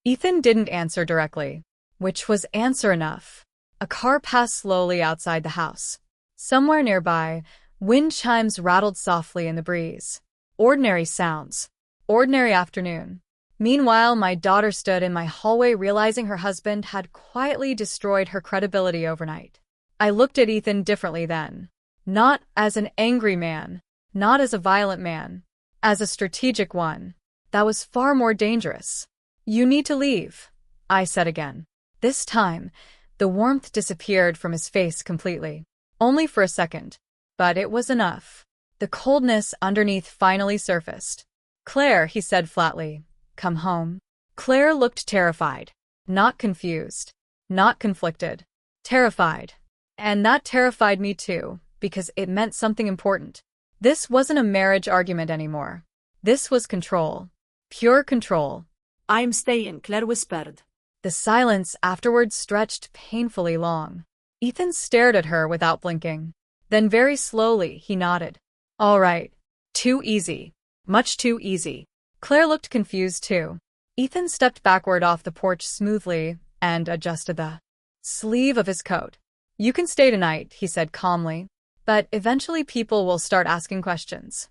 Speaker 1: Ethan didn't answer directly, which was answer enough. A car passed slowly outside the house. Somewhere nearby, wind chimes rattled softly in the breeze. Ordinary sounds. Ordinary afternoon. Meanwhile, my daughter stood in my hallway realizing her husband had quietly destroyed her credibility overnight. I looked at Ethan differently then. Not as an angry man. Not as a violent man. As a strategic one. That was far more dangerous. You need to leave, I said again. This time, the warmth disappeared from his face completely. Only for a second. But it was enough. The coldness underneath finally surfaced. Claire, he said flatly, come home. Claire looked terrified. Not confused. Not conflicted. Terrified. And that terrified me too, because it meant something important. This wasn't a marriage argument anymore. This was control. Pure control.
Speaker 2: I'm staying, Claire whispered.
Speaker 1: The silence afterwards stretched painfully long. Ethan stared at her without blinking. Then very slowly, he nodded. All right. Too easy. Much too easy. Claire looked confused too. Ethan stepped backward off the porch smoothly and adjusted the sleeve of his coat. You can stay tonight, he said calmly. But eventually people will start asking questions.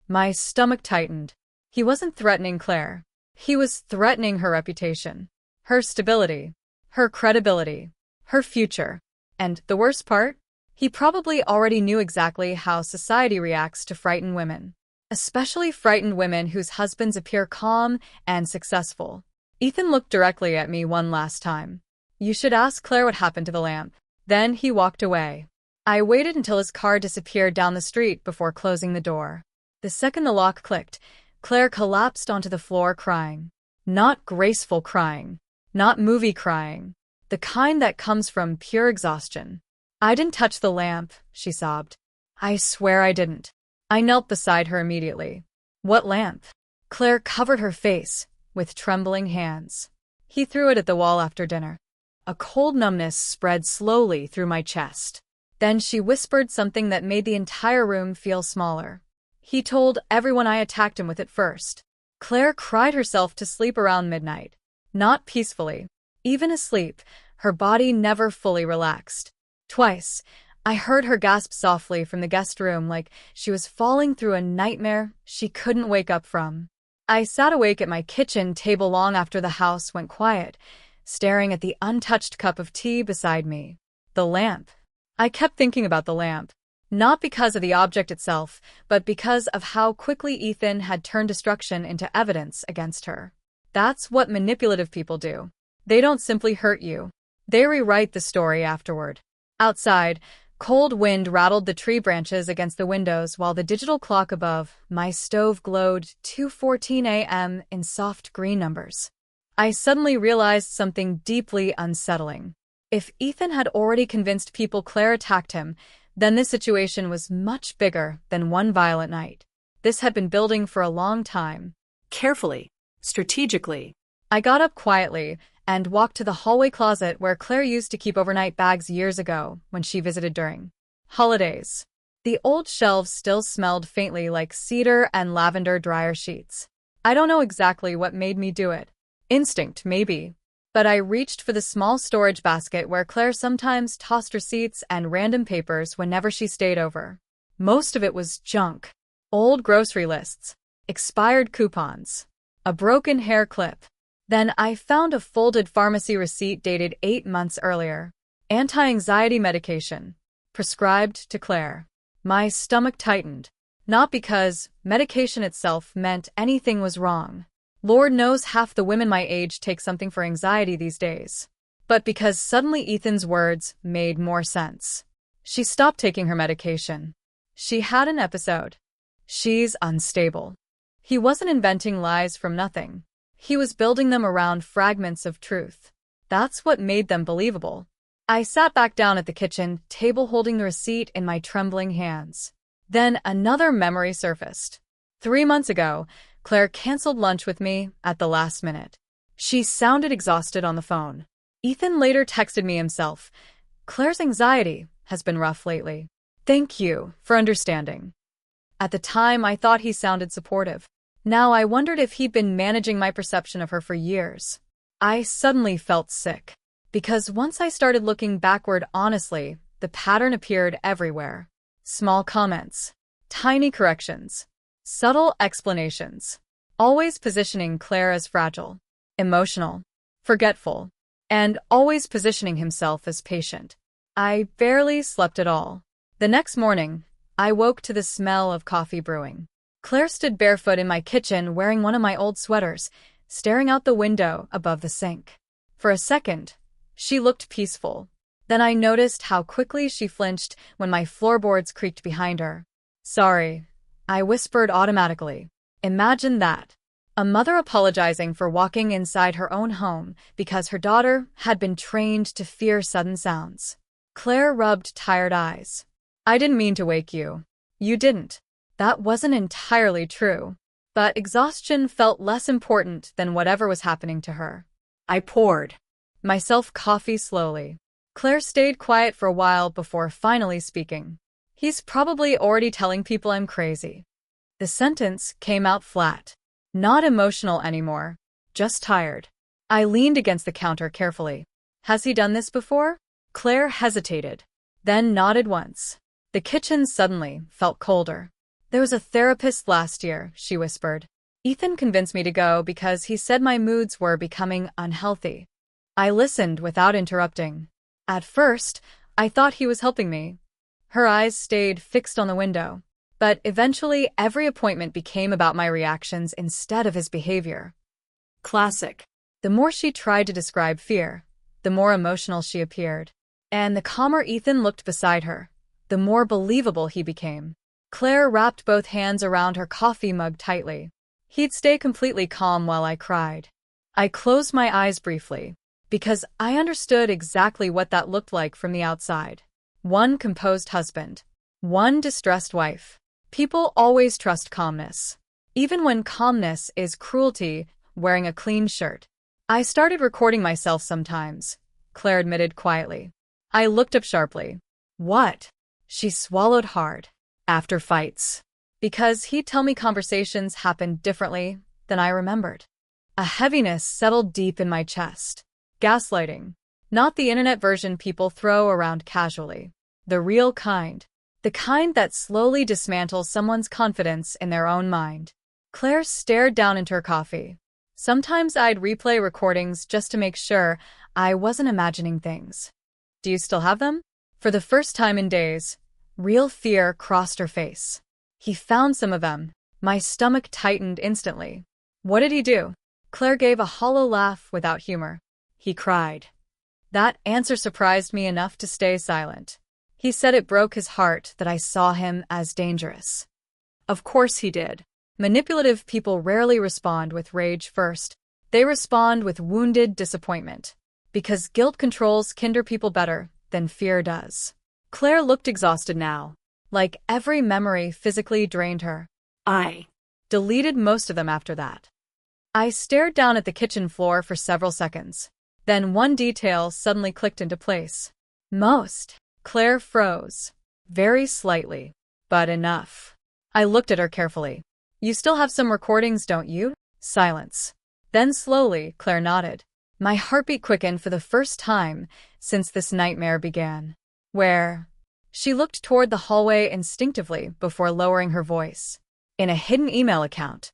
Speaker 1: My stomach tightened. He wasn't threatening Claire. He was threatening her reputation, her stability, her credibility, her future. And the worst part? He probably already knew exactly how society reacts to frightened women. Especially frightened women whose husbands appear calm and successful. Ethan looked directly at me one last time. You should ask Claire what happened to the lamp. Then he walked away. I waited until his car disappeared down the street before closing the door. The second the lock clicked, Claire collapsed onto the floor crying. Not graceful crying. Not movie crying. The kind that comes from pure exhaustion. I didn't touch the lamp, she sobbed. I swear I didn't. I knelt beside her immediately. What lamp? Claire covered her face with trembling hands. He threw it at the wall after dinner. A cold numbness spread slowly through my chest. Then she whispered something that made the entire room feel smaller. He told everyone I attacked him with it first. Claire cried herself to sleep around midnight. Not peacefully. Even asleep, her body never fully relaxed. Twice, I heard her gasp softly from the guest room like she was falling through a nightmare she couldn't wake up from. I sat awake at my kitchen table long after the house went quiet, staring at the untouched cup of tea beside me. The lamp. I kept thinking about the lamp. Not because of the object itself, but because of how quickly Ethan had turned destruction into evidence against her. That's what manipulative people do. They don't simply hurt you. They rewrite the story afterward. Outside, cold wind rattled the tree branches against the windows while the digital clock above my stove glowed 2:14 a.m. in soft green numbers. I suddenly realized something deeply unsettling. If Ethan had already convinced people Claire attacked him, then this situation was much bigger than one violent night. This had been building for a long time.
Speaker 2: Carefully. Strategically.
Speaker 1: I got up quietly and walked to the hallway closet where Claire used to keep overnight bags years ago when she visited during holidays. The old shelves still smelled faintly like cedar and lavender dryer sheets. I don't know exactly what made me do it. Instinct, maybe. But I reached for the small storage basket where Claire sometimes tossed receipts and random papers whenever she stayed over. Most of it was junk. Old grocery lists. Expired coupons. A broken hair clip. Then I found a folded pharmacy receipt dated 8 months earlier. Anti-anxiety medication. Prescribed to Claire. My stomach tightened. Not because medication itself meant anything was wrong. Lord knows half the women my age take something for anxiety these days. But because suddenly Ethan's words made more sense. She stopped taking her medication. She had an episode. She's unstable. He wasn't inventing lies from nothing. He was building them around fragments of truth. That's what made them believable. I sat back down at the kitchen table holding the receipt in my trembling hands. Then another memory surfaced. 3 months ago, Claire canceled lunch with me at the last minute. She sounded exhausted on the phone. Ethan later texted me himself. Claire's anxiety has been rough lately. Thank you for understanding. At the time, I thought he sounded supportive. Now I wondered if he'd been managing my perception of her for years. I suddenly felt sick. Because once I started looking backward honestly, the pattern appeared everywhere. Small comments. Tiny corrections. Subtle explanations. Always positioning Claire as fragile, emotional, forgetful, and always positioning himself as patient. I barely slept at all. The next morning, I woke to the smell of coffee brewing. Claire stood barefoot in my kitchen wearing one of my old sweaters, staring out the window above the sink. For a second, she looked peaceful. Then I noticed how quickly she flinched when my floorboards creaked behind her. Sorry, I whispered automatically. Imagine that. A mother apologizing for walking inside her own home because her daughter had been trained to fear sudden sounds. Claire rubbed tired eyes. I didn't mean to wake you. You didn't. That wasn't entirely true. But exhaustion felt less important than whatever was happening to her.
Speaker 2: I poured
Speaker 1: myself coffee slowly. Claire stayed quiet for a while before finally speaking. He's probably already telling people I'm crazy. The sentence came out flat. Not emotional anymore. Just tired. I leaned against the counter carefully. Has he done this before? Claire hesitated, then nodded once. The kitchen suddenly felt colder. There was a therapist last year, she whispered. Ethan convinced me to go because he said my moods were becoming unhealthy. I listened without interrupting. At first, I thought he was helping me. Her eyes stayed fixed on the window. But eventually, every appointment became about my reactions instead of his behavior.
Speaker 2: Classic.
Speaker 1: The more she tried to describe fear, the more emotional she appeared. And the calmer Ethan looked beside her, the more believable he became. Claire wrapped both hands around her coffee mug tightly. He'd stay completely calm while I cried. I closed my eyes briefly, because I understood exactly what that looked like from the outside. One composed husband. One distressed wife. People always trust calmness. Even when calmness is cruelty, wearing a clean shirt. I started recording myself sometimes, Claire admitted quietly. I looked up sharply. What? She swallowed hard. After fights. Because he'd tell me conversations happened differently than I remembered. A heaviness settled deep in my chest. Gaslighting. Not the internet version people throw around casually. The real kind. The kind that slowly dismantles someone's confidence in their own mind. Claire stared down into her coffee. Sometimes I'd replay recordings just to make sure I wasn't imagining things. Do you still have them? For the first time in days, real fear crossed her face. He found some of them. My stomach tightened instantly. What did he do? Claire gave a hollow laugh without humor. He cried. That answer surprised me enough to stay silent. He said it broke his heart that I saw him as dangerous.
Speaker 2: Of course he did.
Speaker 1: Manipulative people rarely respond with rage first. They respond with wounded disappointment. Because guilt controls kinder people better than fear does. Claire looked exhausted now. Like every memory physically drained her.
Speaker 2: I
Speaker 1: deleted most of them after that. I stared down at the kitchen floor for several seconds. Then one detail suddenly clicked into place. Most. Claire froze. Very slightly. But enough. I looked at her carefully. You still have some recordings, don't you? Silence. Then slowly, Claire nodded. My heartbeat quickened for the first time since this nightmare began. Where? She looked toward the hallway instinctively before lowering her voice. In a hidden email account.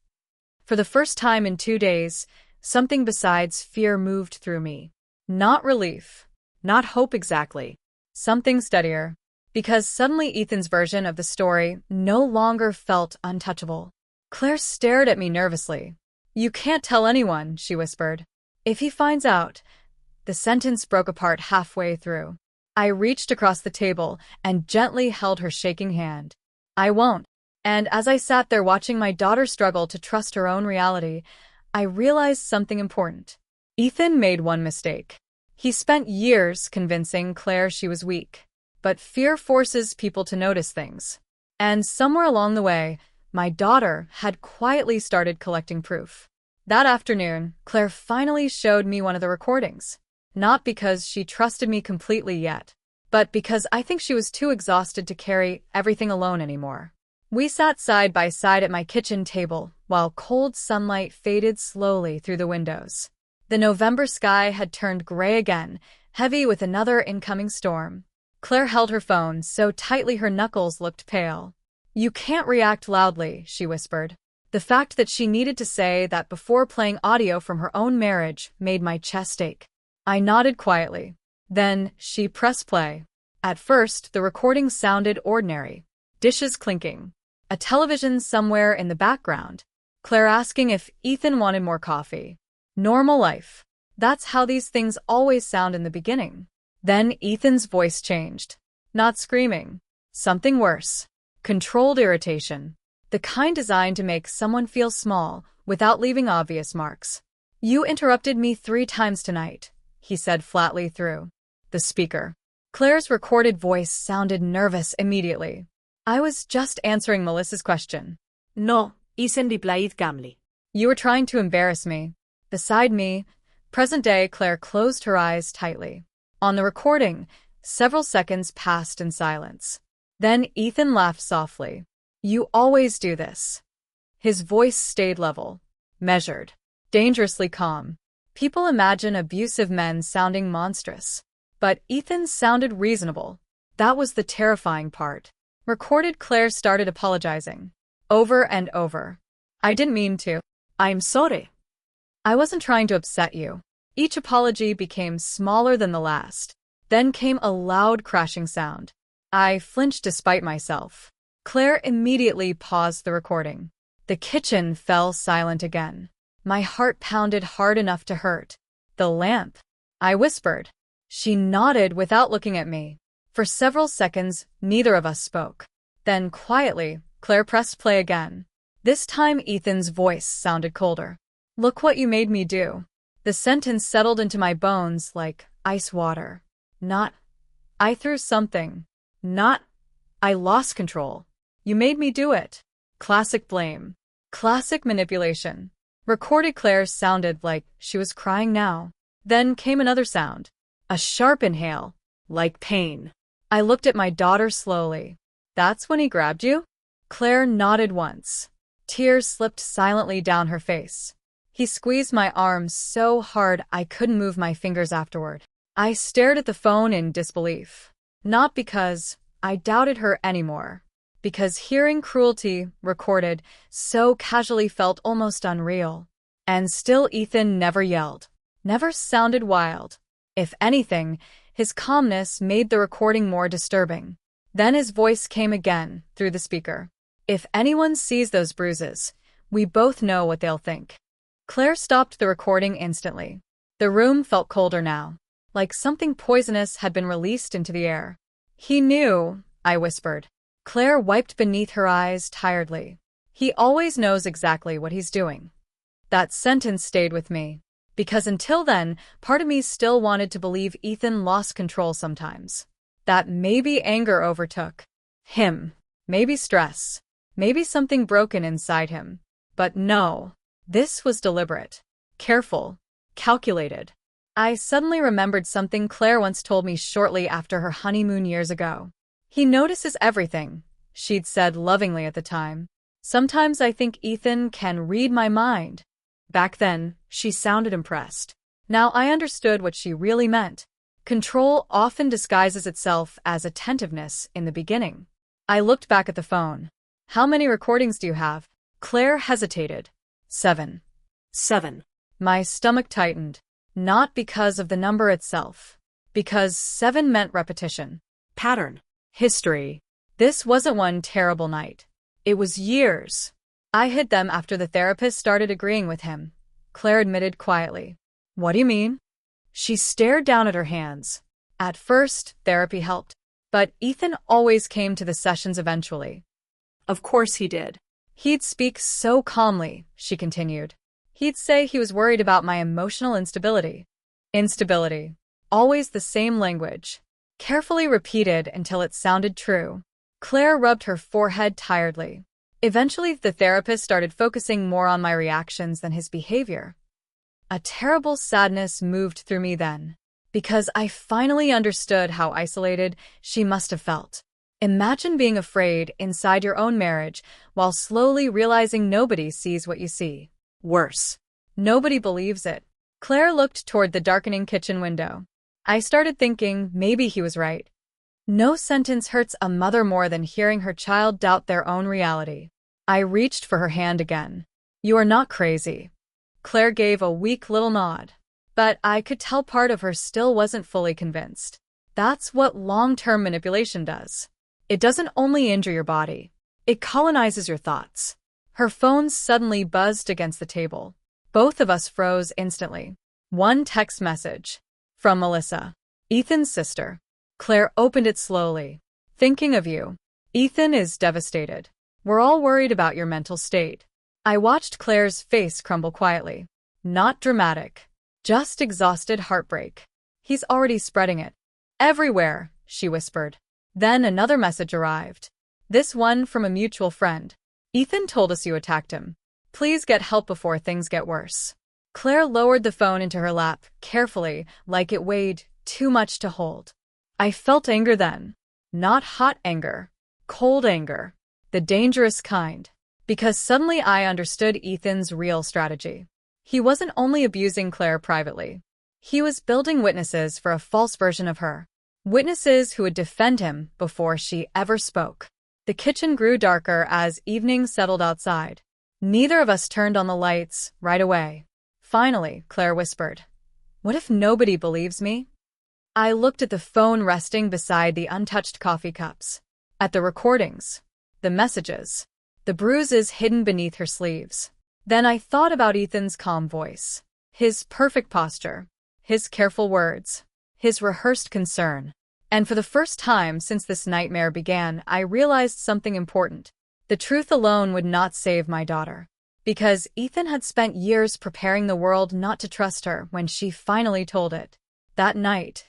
Speaker 1: For the first time in 2 days, something besides fear moved through me. Not relief. Not hope exactly. Something steadier. Because suddenly Ethan's version of the story no longer felt untouchable. Claire stared at me nervously. You can't tell anyone, she whispered. If he finds out. The sentence broke apart halfway through. I reached across the table and gently held her shaking hand. I won't. And as I sat there watching my daughter struggle to trust her own reality, I realized something important. Ethan made one mistake. He spent years convincing Claire she was weak. But fear forces people to notice things. And somewhere along the way, my daughter had quietly started collecting proof. That afternoon, Claire finally showed me one of the recordings. Not because she trusted me completely yet, but because I think she was too exhausted to carry everything alone anymore. We sat side by side at my kitchen table while cold sunlight faded slowly through the windows. The November sky had turned gray again, heavy with another incoming storm. Claire held her phone so tightly her knuckles looked pale. You can't react loudly, she whispered. The fact that she needed to say that before playing audio from her own marriage made my chest ache. I nodded quietly. Then she pressed play. At first, the recording sounded ordinary. Dishes clinking. A television somewhere in the background. Claire asking if Ethan wanted more coffee. Normal life. That's how these things always sound in the beginning. Then Ethan's voice changed. Not screaming. Something worse. Controlled irritation. The kind designed to make someone feel small without leaving obvious marks. You interrupted me 3 times tonight, he said flatly through the speaker. Claire's recorded voice sounded nervous immediately. I was just answering Melissa's question.
Speaker 2: No, isen replied calmly.
Speaker 1: You were trying to embarrass me. Beside me, present day, Claire closed her eyes tightly. On the recording, several seconds passed in silence. Then Ethan laughed softly. You always do this. His voice stayed level, measured, dangerously calm. People imagine abusive men sounding monstrous. But Ethan sounded reasonable. That was the terrifying part. Recorded, Claire started apologizing. Over and over. I didn't mean to.
Speaker 2: I'm sorry.
Speaker 1: I wasn't trying to upset you. Each apology became smaller than the last. Then came a loud crashing sound. I flinched despite myself. Claire immediately paused the recording. The kitchen fell silent again. My heart pounded hard enough to hurt. The lamp. I whispered. She nodded without looking at me. For several seconds, neither of us spoke. Then, quietly, Claire pressed play again. This time Ethan's voice sounded colder. Look what you made me do. The sentence settled into my bones like ice water. Not, I threw something. Not, I lost control. You made me do it. Classic blame. Classic manipulation. Recorded, Claire sounded like she was crying now. Then came another sound. A sharp inhale. Like pain. I looked at my daughter slowly. That's when he grabbed you? Claire nodded once. Tears slipped silently down her face. He squeezed my arms so hard I couldn't move my fingers afterward. I stared at the phone in disbelief. Not because I doubted her anymore, because hearing cruelty recorded so casually felt almost unreal. And still Ethan never yelled, never sounded wild. If anything, his calmness made the recording more disturbing. Then his voice came again, through the speaker. If anyone sees those bruises, we both know what they'll think. Claire stopped the recording instantly. The room felt colder now, like something poisonous had been released into the air. He knew, I whispered. Claire wiped beneath her eyes tiredly. He always knows exactly what he's doing. That sentence stayed with me, because until then, part of me still wanted to believe Ethan lost control sometimes. That maybe anger overtook him, maybe stress, maybe something broken inside him. But no, this was deliberate, careful, calculated. I suddenly remembered something Claire once told me shortly after her honeymoon years ago. He notices everything, she'd said lovingly at the time. Sometimes I think Ethan can read my mind. Back then, she sounded impressed. Now I understood what she really meant. Control often disguises itself as attentiveness in the beginning. I looked back at the phone. How many recordings do you have? Claire hesitated. 7.
Speaker 2: 7.
Speaker 1: My stomach tightened. Not because of the number itself. Because 7 meant repetition.
Speaker 2: Pattern.
Speaker 1: History. This wasn't one terrible night. It was years. I hid them after the therapist started agreeing with him. Claire admitted quietly. What do you mean? She stared down at her hands. At first, therapy helped. But Ethan always came to the sessions eventually.
Speaker 2: Of course he did.
Speaker 1: He'd speak so calmly, she continued. He'd say he was worried about my emotional instability. Instability. Always the same language. Carefully repeated until it sounded true. Claire rubbed her forehead tiredly. Eventually, the therapist started focusing more on my reactions than his behavior. A terrible sadness moved through me then, because I finally understood how isolated she must have felt. Imagine being afraid inside your own marriage while slowly realizing nobody sees what you see. Worse, nobody believes it. Claire looked toward the darkening kitchen window. I started thinking maybe he was right. No sentence hurts a mother more than hearing her child doubt their own reality. I reached for her hand again. You are not crazy. Claire gave a weak little nod. But I could tell part of her still wasn't fully convinced. That's what long-term manipulation does. It doesn't only injure your body. It colonizes your thoughts. Her phone suddenly buzzed against the table. Both of us froze instantly. One text message. From Melissa. Ethan's sister. Claire opened it slowly. Thinking of you. Ethan is devastated. We're all worried about your mental state. I watched Claire's face crumble quietly. Not dramatic. Just exhausted heartbreak. He's already spreading it. Everywhere, she whispered. Then another message arrived. This one from a mutual friend. Ethan told us you attacked him. Please get help before things get worse. Claire lowered the phone into her lap, carefully, like it weighed too much to hold. I felt anger then. Not hot anger. Cold anger. The dangerous kind. Because suddenly I understood Ethan's real strategy. He wasn't only abusing Claire privately. He was building witnesses for a false version of her. Witnesses who would defend him before she ever spoke. The kitchen grew darker as evening settled outside. Neither of us turned on the lights right away. Finally, Claire whispered, "What if nobody believes me?" I looked at the phone resting beside the untouched coffee cups. At the recordings. The messages. The bruises hidden beneath her sleeves. Then I thought about Ethan's calm voice. His perfect posture. His careful words. His rehearsed concern. And for the first time since this nightmare began, I realized something important. The truth alone would not save my daughter. Because Ethan had spent years preparing the world not to trust her when she finally told it. That night,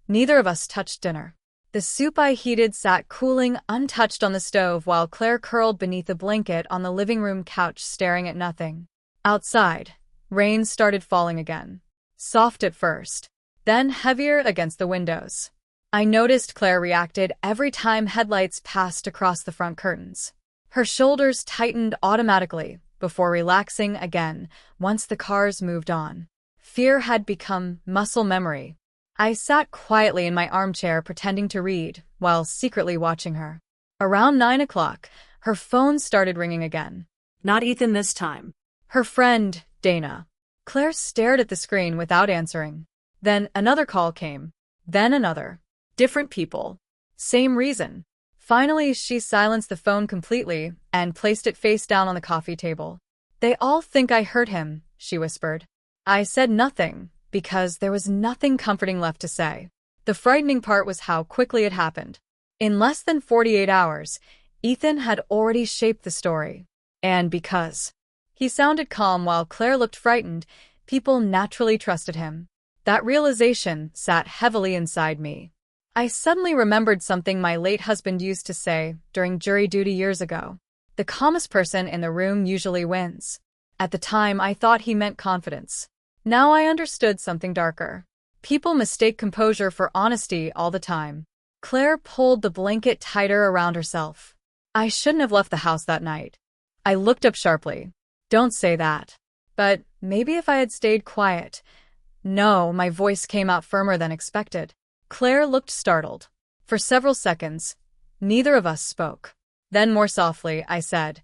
Speaker 1: neither of us touched dinner. The soup I heated sat cooling, untouched on the stove while Claire curled beneath a blanket on the living room couch staring at nothing. Outside, rain started falling again. Soft at first, then heavier against the windows. I noticed Claire reacted every time headlights passed across the front curtains. Her shoulders tightened automatically before relaxing again once the cars moved on. Fear had become muscle memory. I sat quietly in my armchair pretending to read while secretly watching her. Around 9 o'clock, her phone started ringing again.
Speaker 2: Not Ethan this time.
Speaker 1: Her friend, Dana. Claire stared at the screen without answering. Then another call came. Then another. Different people. Same reason. Finally, she silenced the phone completely and placed it face down on the coffee table. They all think I hurt him, she whispered. I said nothing, because there was nothing comforting left to say. The frightening part was how quickly it happened. In less than 48 hours, Ethan had already shaped the story. And because he sounded calm while Claire looked frightened, people naturally trusted him. That realization sat heavily inside me. I suddenly remembered something my late husband used to say during jury duty years ago. The calmest person in the room usually wins. At the time, I thought he meant confidence. Now I understood something darker. People mistake composure for honesty all the time. Claire pulled the blanket tighter around herself. I shouldn't have left the house that night. I looked up sharply. Don't say that. But maybe if I had stayed quiet. No, my voice came out firmer than expected. Claire looked startled. For several seconds, neither of us spoke. Then more softly, I said,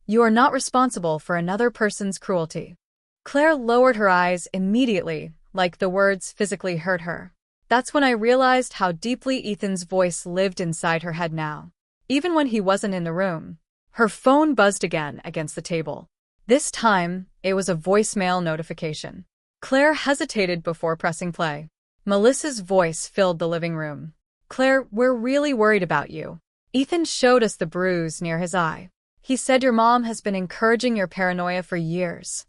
Speaker 1: "You are not responsible for another person's cruelty." Claire lowered her eyes immediately, like the words physically hurt her. That's when I realized how deeply Ethan's voice lived inside her head now. Even when he wasn't in the room. Her phone buzzed again against the table. This time, it was a voicemail notification. Claire hesitated before pressing play. Melissa's voice filled the living room. "Claire, we're really worried about you." Ethan showed us the bruise near his eye. "He said your mom has been encouraging your paranoia for years."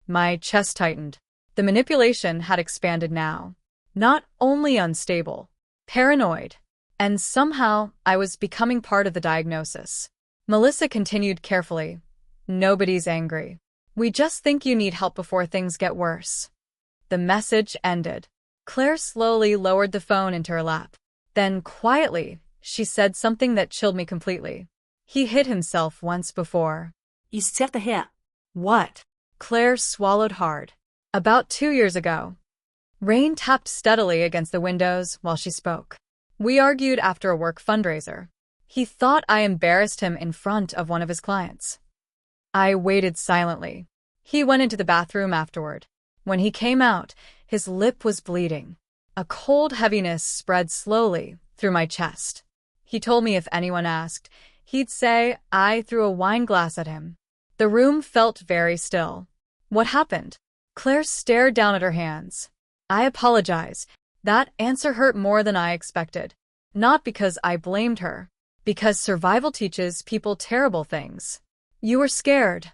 Speaker 1: My chest tightened. The manipulation had expanded now. Not only unstable, paranoid. And somehow, I was becoming part of the diagnosis. Melissa continued carefully. "Nobody's angry. We just think you need help before things get worse." The message ended. Claire slowly lowered the phone into her lap. Then, quietly, she said something that chilled me completely. "He hit himself once before." What? Claire swallowed hard. "About 2 years ago." Rain tapped steadily against the windows while she spoke. "We argued after a work fundraiser. He thought I embarrassed him in front of one of his clients." I waited silently. He went into the bathroom afterward. When he came out, his lip was bleeding. A cold heaviness spread slowly through my chest. He told me if anyone asked, he'd say I threw a wine glass at him. The room felt very still. "What happened?" Claire stared down at her hands. "I apologize." That answer hurt more than I expected. Not because I blamed her. Because survival teaches people terrible things. "You were scared,"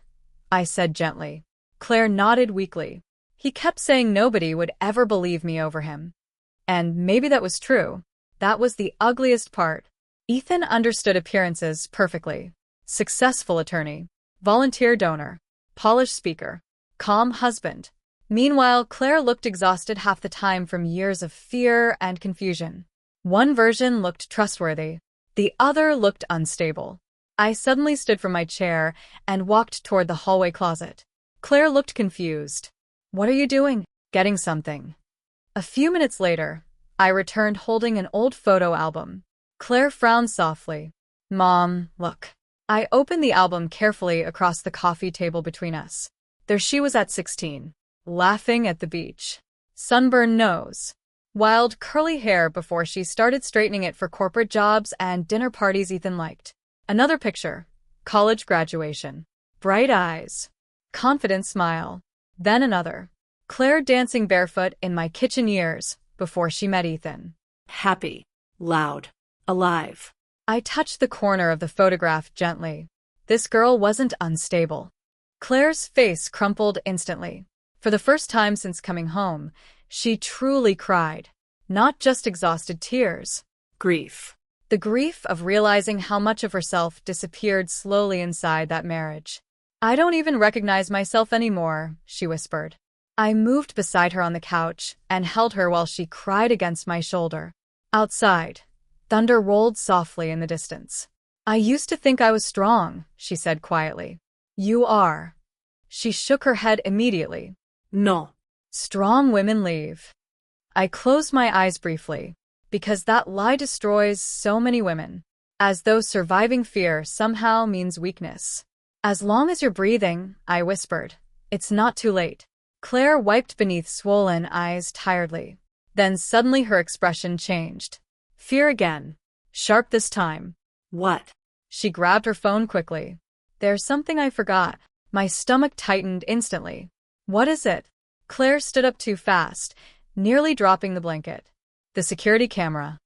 Speaker 1: I said gently. Claire nodded weakly. He kept saying nobody would ever believe me over him. And maybe that was true. That was the ugliest part. Ethan understood appearances perfectly. Successful attorney, volunteer donor, polished speaker, calm husband. Meanwhile, Claire looked exhausted half the time from years of fear and confusion. One version looked trustworthy. The other looked unstable. I suddenly stood from my chair and walked toward the hallway closet. Claire looked confused. "What are you doing?" "Getting something." A few minutes later, I returned holding an old photo album. Claire frowned softly. "Mom, look." I opened the album carefully across the coffee table between us. There she was at 16, laughing at the beach. Sunburned nose. Wild curly hair before she started straightening it for corporate jobs and dinner parties Ethan liked. Another picture. College graduation. Bright eyes. Confident smile. Then another. Claire dancing barefoot in my kitchen years before she met Ethan.
Speaker 2: Happy. Loud. Alive.
Speaker 1: I touched the corner of the photograph gently. This girl wasn't unstable. Claire's face crumpled instantly. For the first time since coming home, she truly cried. Not just exhausted tears.
Speaker 2: Grief.
Speaker 1: The grief of realizing how much of herself disappeared slowly inside that marriage. "I don't even recognize myself anymore," she whispered. I moved beside her on the couch and held her while she cried against my shoulder. Outside, thunder rolled softly in the distance. "I used to think I was strong," she said quietly. "You are." She shook her head immediately.
Speaker 2: No.
Speaker 1: "Strong women leave." I closed my eyes briefly, because that lie destroys so many women. as though surviving fear somehow means weakness. As long as you're breathing, I whispered. It's not too late. Claire wiped beneath swollen eyes tiredly. Then suddenly her expression changed. Fear again. Sharp this time.
Speaker 2: What?
Speaker 1: She grabbed her phone quickly. There's something I forgot. My stomach tightened instantly. What is it? Claire stood up too fast, nearly dropping the blanket. The security camera.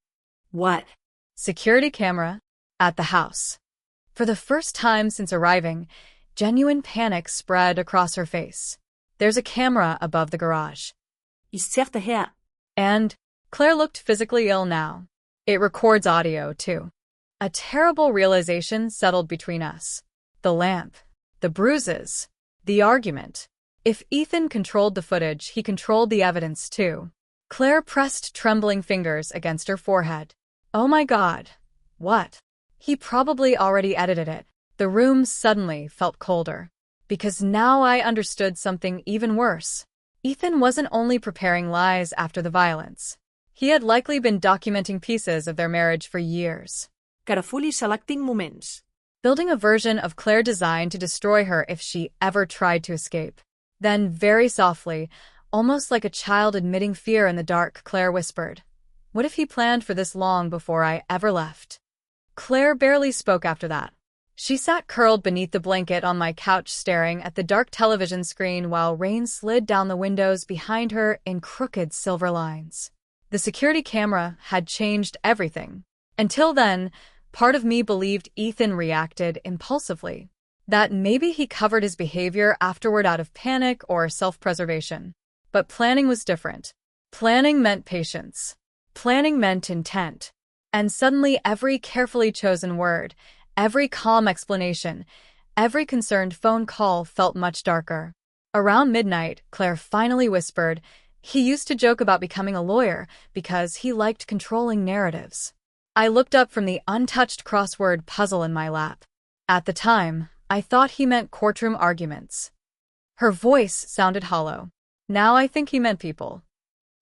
Speaker 2: What?
Speaker 1: Security camera? At the house. For the first time since arriving, genuine panic spread across her face. There's a camera above the garage.
Speaker 2: I ser det her.
Speaker 1: And Claire looked physically ill now. It records audio, too. A terrible realization settled between us. The lamp. The bruises. The argument. If Ethan controlled the footage, he controlled the evidence, too. Claire pressed trembling fingers against her forehead. Oh my God. What? He probably already edited it. The room suddenly felt colder. Because now I understood something even worse. Ethan wasn't only preparing lies after the violence. He had likely been documenting pieces of their marriage for years.
Speaker 2: Carefully selecting moments.
Speaker 1: Building a version of Claire designed to destroy her if she ever tried to escape. Then, very softly, almost like a child admitting fear in the dark, Claire whispered, "What if he planned for this long before I ever left?" Claire barely spoke after that. She sat curled beneath the blanket on my couch staring at the dark television screen while rain slid down the windows behind her in crooked silver lines. The security camera had changed everything. Until then, part of me believed Ethan reacted impulsively. That maybe he covered his behavior afterward out of panic or self-preservation. But planning was different. Planning meant patience. Planning meant intent. And suddenly every carefully chosen word, every calm explanation, every concerned phone call felt much darker. Around midnight, Claire finally whispered, "He used to joke about becoming a lawyer because he liked controlling narratives." I looked up from the untouched crossword puzzle in my lap. At the time, I thought he meant courtroom arguments. Her voice sounded hollow. Now I think he meant people.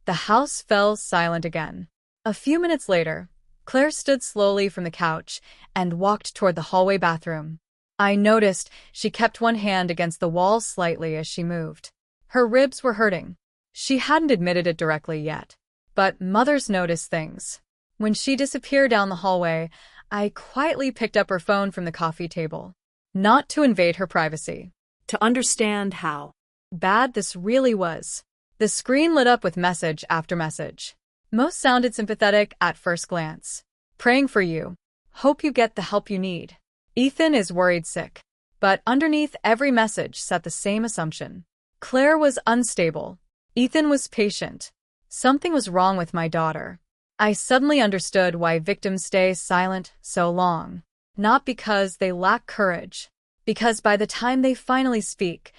Speaker 1: The house fell silent again. A few minutes later, Claire stood slowly from the couch and walked toward the hallway bathroom. I noticed she kept one hand against the wall slightly as she moved. Her ribs were hurting. She hadn't admitted it directly yet. But mothers notice things. When she disappeared down the hallway, I quietly picked up her phone from the coffee table. Not to invade her privacy.
Speaker 2: To understand how
Speaker 1: bad this really was. The screen lit up with message after message. Most sounded sympathetic at first glance. Praying for you. Hope you get the help you need. Ethan is worried sick. But underneath every message sat the same assumption. Claire was unstable. Ethan was patient. Something was wrong with my daughter. I suddenly understood why victims stay silent so long. Not because they lack courage. Because by the time they finally speak,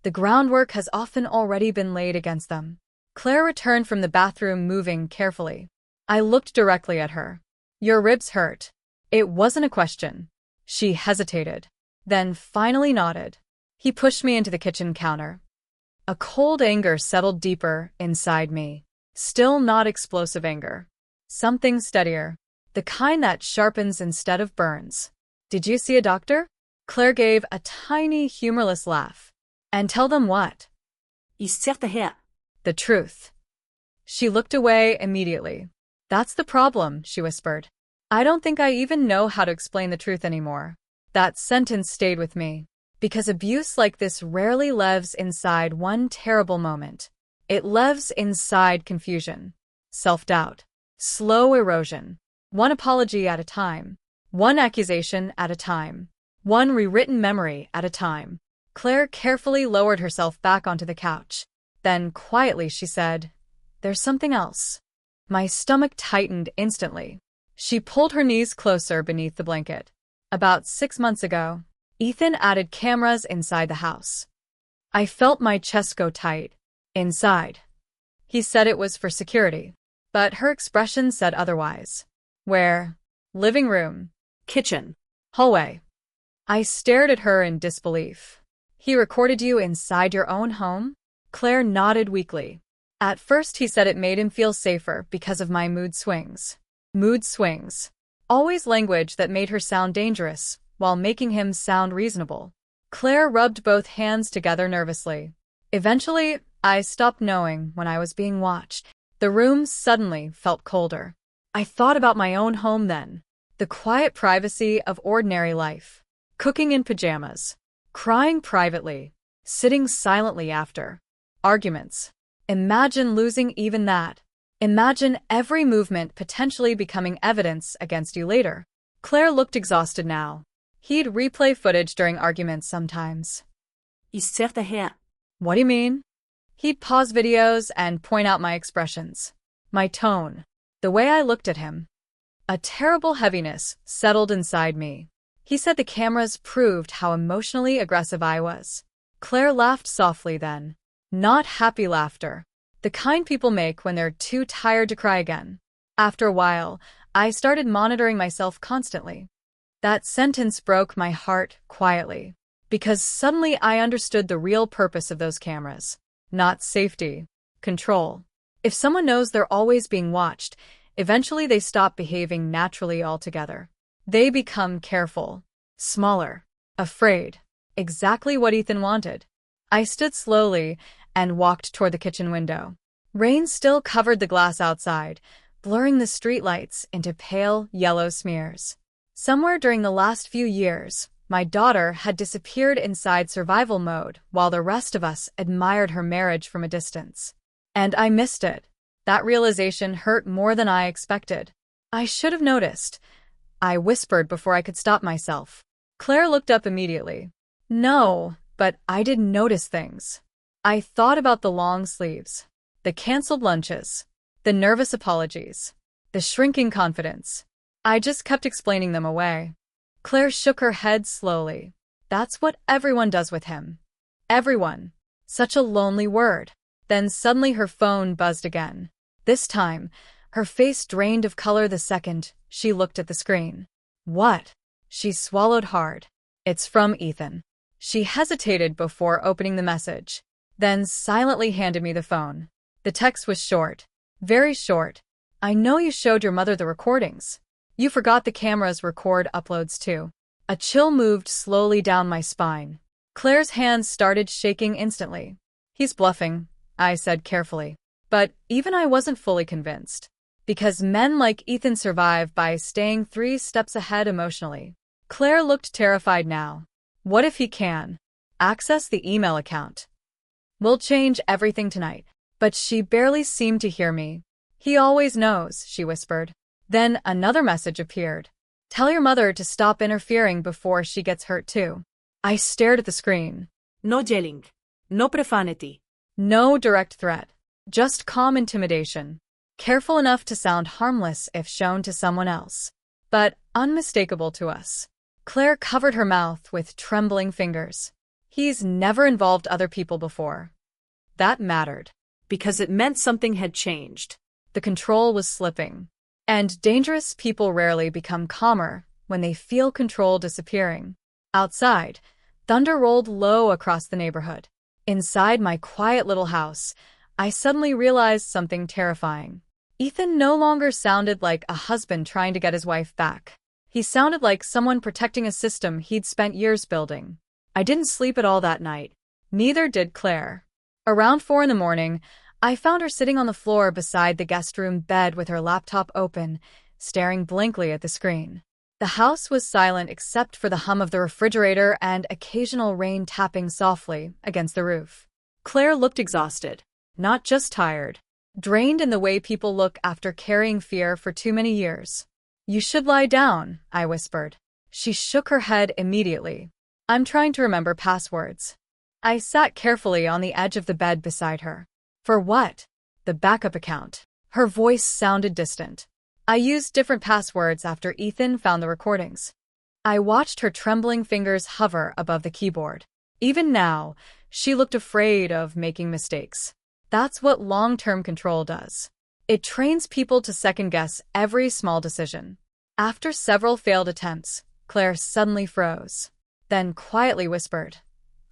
Speaker 1: the groundwork has often already been laid against them. Claire returned from the bathroom moving carefully. I looked directly at her. Your ribs hurt. It wasn't a question. She hesitated, then finally nodded. He pushed me into the kitchen counter. A cold anger settled deeper inside me. Still not explosive anger. Something steadier. The kind that sharpens instead of burns. Did you see a doctor? Claire gave a tiny, humorless laugh. And tell them what?
Speaker 2: I ser det her.
Speaker 1: The truth. She looked away immediately. That's the problem, she whispered. I don't think I even know how to explain the truth anymore. That sentence stayed with me. Because abuse like this rarely lives inside one terrible moment. It lives inside confusion, self-doubt, slow erosion. One apology at a time. One accusation at a time. One rewritten memory at a time. Claire carefully lowered herself back onto the couch. Then, quietly, she said, "There's something else." My stomach tightened instantly. She pulled her knees closer beneath the blanket. About 6 months ago, Ethan added cameras inside the house. I felt my chest go tight. Inside. He said it was for security. But her expression said otherwise. Where? Living room.
Speaker 2: Kitchen.
Speaker 1: Hallway. I stared at her in disbelief. He recorded you inside your own home? Claire nodded weakly. At first he said it made him feel safer because of my mood swings. Mood swings. always language that made her sound dangerous, while making him sound reasonable. Claire rubbed both hands together nervously. Eventually, I stopped knowing when I was being watched. The room suddenly felt colder. I thought about my own home then. The quiet privacy of ordinary life. Cooking in pajamas. Crying privately. Sitting silently after. Arguments. Imagine losing even that. Imagine every movement potentially becoming evidence against you later. Claire looked exhausted now. He'd replay footage during arguments sometimes.
Speaker 2: Ich zerrte her.
Speaker 1: What do you mean? He'd pause videos and point out my expressions. My tone. The way I looked at him. A terrible heaviness settled inside me. He said the cameras proved how emotionally aggressive I was. Claire laughed softly then. Not happy laughter. The kind people make when they're too tired to cry again. After a while, I started monitoring myself constantly. That sentence broke my heart quietly, because suddenly I understood the real purpose of those cameras. Not safety, control. If someone knows they're always being watched, eventually they stop behaving naturally altogether. They become careful, smaller, afraid. Exactly what Ethan wanted. I stood slowly and walked toward the kitchen window. Rain still covered the glass outside, blurring the streetlights into pale, yellow smears. Somewhere during the last few years, my daughter had disappeared inside survival mode while the rest of us admired her marriage from a distance. And I missed it. That realization hurt more than I expected. I should have noticed. I whispered before I could stop myself. Claire looked up immediately. No, but I didn't notice things. I thought about the long sleeves, the canceled lunches, the nervous apologies, the shrinking confidence. I just kept explaining them away. Claire shook her head slowly. That's what everyone does with him. Everyone. Such a lonely word. Then suddenly her phone buzzed again. This time, her face drained of color the second she looked at the screen. What? She swallowed hard. It's from Ethan. She hesitated before opening the message, then silently handed me the phone. The text was short. Very short. I know you showed your mother the recordings. You forgot the cameras record uploads too. A chill moved slowly down my spine. Claire's hands started shaking instantly. He's bluffing, I said carefully. But even I wasn't fully convinced. Because men like Ethan survive by staying 3 steps ahead emotionally. Claire looked terrified now. What if he can access the email account? We'll change everything tonight. But she barely seemed to hear me. He always knows, she whispered. Then another message appeared. Tell your mother to stop interfering before she gets hurt too. I stared at the screen.
Speaker 2: No yelling. No profanity.
Speaker 1: No direct threat. Just calm intimidation. Careful enough to sound harmless if shown to someone else. But unmistakable to us. Claire covered her mouth with trembling fingers. He's never involved other people before. That mattered.
Speaker 2: Because it meant something had changed.
Speaker 1: The control was slipping. And dangerous people rarely become calmer when they feel control disappearing. Outside, thunder rolled low across the neighborhood. Inside my quiet little house, I suddenly realized something terrifying. Ethan no longer sounded like a husband trying to get his wife back. He sounded like someone protecting a system he'd spent years building. I didn't sleep at all that night. Neither did Claire. Around 4 a.m, I found her sitting on the floor beside the guest room bed with her laptop open, staring blankly at the screen. The house was silent except for the hum of the refrigerator and occasional rain tapping softly against the roof. Claire looked exhausted, not just tired, drained in the way people look after carrying fear for too many years. You should lie down, I whispered. She shook her head immediately. I'm trying to remember passwords. I sat carefully on the edge of the bed beside her. For what? The backup account. Her voice sounded distant. I used different passwords after Ethan found the recordings. I watched her trembling fingers hover above the keyboard. Even now, she looked afraid of making mistakes. That's what long-term control does. It trains people to second-guess every small decision. After several failed attempts, Claire suddenly froze. Then quietly whispered,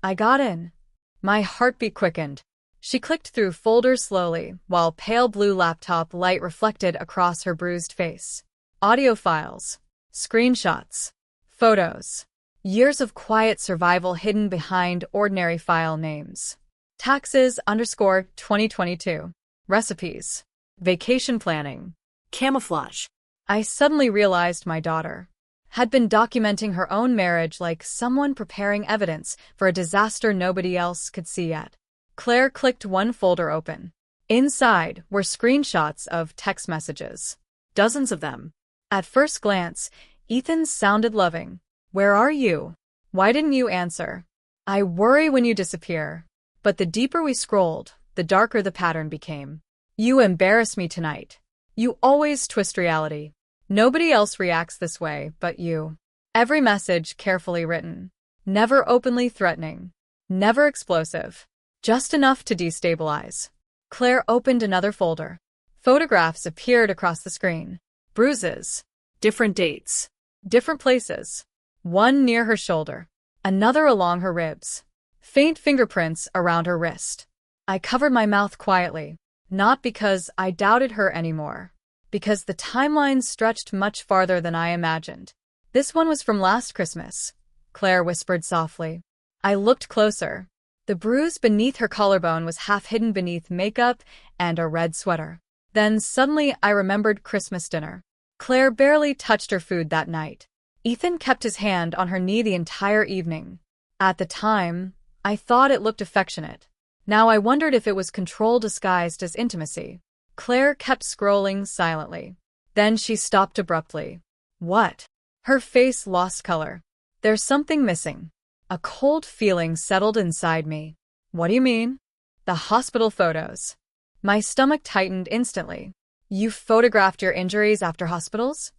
Speaker 1: I got in. My heartbeat quickened. She clicked through folders slowly, while pale blue laptop light reflected across her bruised face. Audio files. Screenshots. Photos. Years of quiet survival hidden behind ordinary file names. Taxes_2022. Recipes. Vacation planning.
Speaker 2: Camouflage.
Speaker 1: I suddenly realized my daughter had been documenting her own marriage like someone preparing evidence for a disaster nobody else could see yet. Claire clicked one folder open. Inside were screenshots of text messages. Dozens of them. At first glance, Ethan's sounded loving. Where are you? Why didn't you answer? I worry when you disappear. But the deeper we scrolled, the darker the pattern became. You embarrass me tonight. You always twist reality. Nobody else reacts this way but you. Every message carefully written. Never openly threatening. Never explosive. Just enough to destabilize. Claire opened another folder. Photographs appeared across the screen. Bruises.
Speaker 2: Different dates.
Speaker 1: Different places. One near her shoulder. Another along her ribs. Faint fingerprints around her wrist. I covered my mouth quietly. Not because I doubted her anymore. Because the timeline stretched much farther than I imagined. This one was from last Christmas, Claire whispered softly. I looked closer. The bruise beneath her collarbone was half hidden beneath makeup and a red sweater. Then suddenly I remembered Christmas dinner. Claire barely touched her food that night. Ethan kept his hand on her knee the entire evening. At the time, I thought it looked affectionate. Now I wondered if it was control disguised as intimacy. Claire kept scrolling silently. Then she stopped abruptly. What? Her face lost color. There's something missing. A cold feeling settled inside me. What do you mean? The hospital photos. My stomach tightened instantly. You photographed your injuries after hospitals?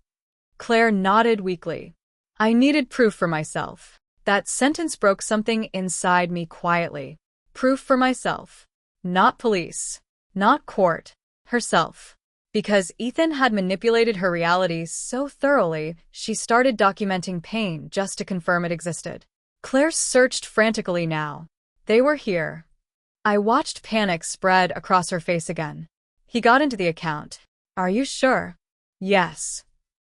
Speaker 1: Claire nodded weakly. I needed proof for myself. That sentence broke something inside me quietly. Proof for myself. Not police. Not court. Herself. Because Ethan had manipulated her reality so thoroughly, she started documenting pain just to confirm it existed. Claire searched frantically now. They were here. I watched panic spread across her face again. He got into the account. Are you sure? Yes.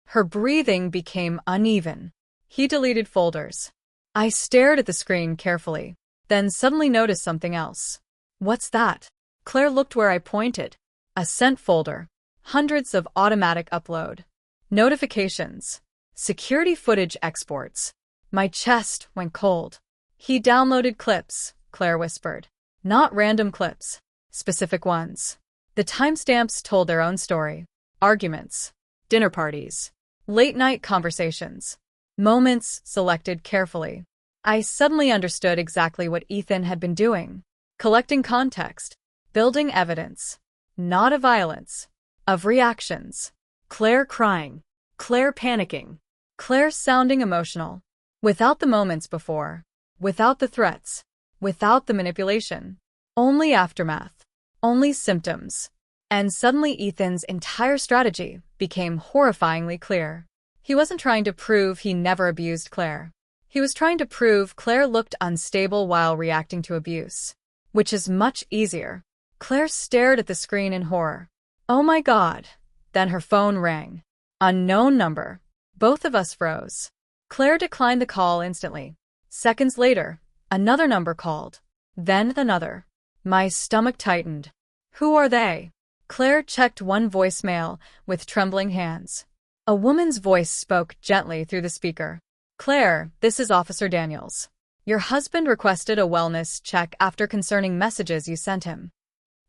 Speaker 1: Her breathing became uneven. He deleted folders. I stared at the screen carefully, then suddenly noticed something else. What's that? Claire looked where I pointed. A sent folder. Hundreds of automatic upload. Notifications. Security footage exports. My chest went cold. He downloaded clips, Claire whispered. Not random clips. Specific ones. The timestamps told their own story. Arguments. Dinner parties. Late-night conversations. Moments selected carefully. I suddenly understood exactly what Ethan had been doing. Collecting context. Building evidence. Not of violence. Of reactions. Claire crying. Claire panicking. Claire sounding emotional. Without the moments before. Without the threats. Without the manipulation. Only aftermath. Only symptoms. And suddenly Ethan's entire strategy became horrifyingly clear. He wasn't trying to prove he never abused Claire. He was trying to prove Claire looked unstable while reacting to abuse. Which is much easier. Claire stared at the screen in horror. Oh my God. Then her phone rang. Unknown number. Both of us froze. Claire declined the call instantly. Seconds later, another number called. Then another. My stomach tightened. Who are they? Claire checked one voicemail with trembling hands. A woman's voice spoke gently through the speaker. Claire, this is Officer Daniels. Your husband requested a wellness check after concerning messages you sent him.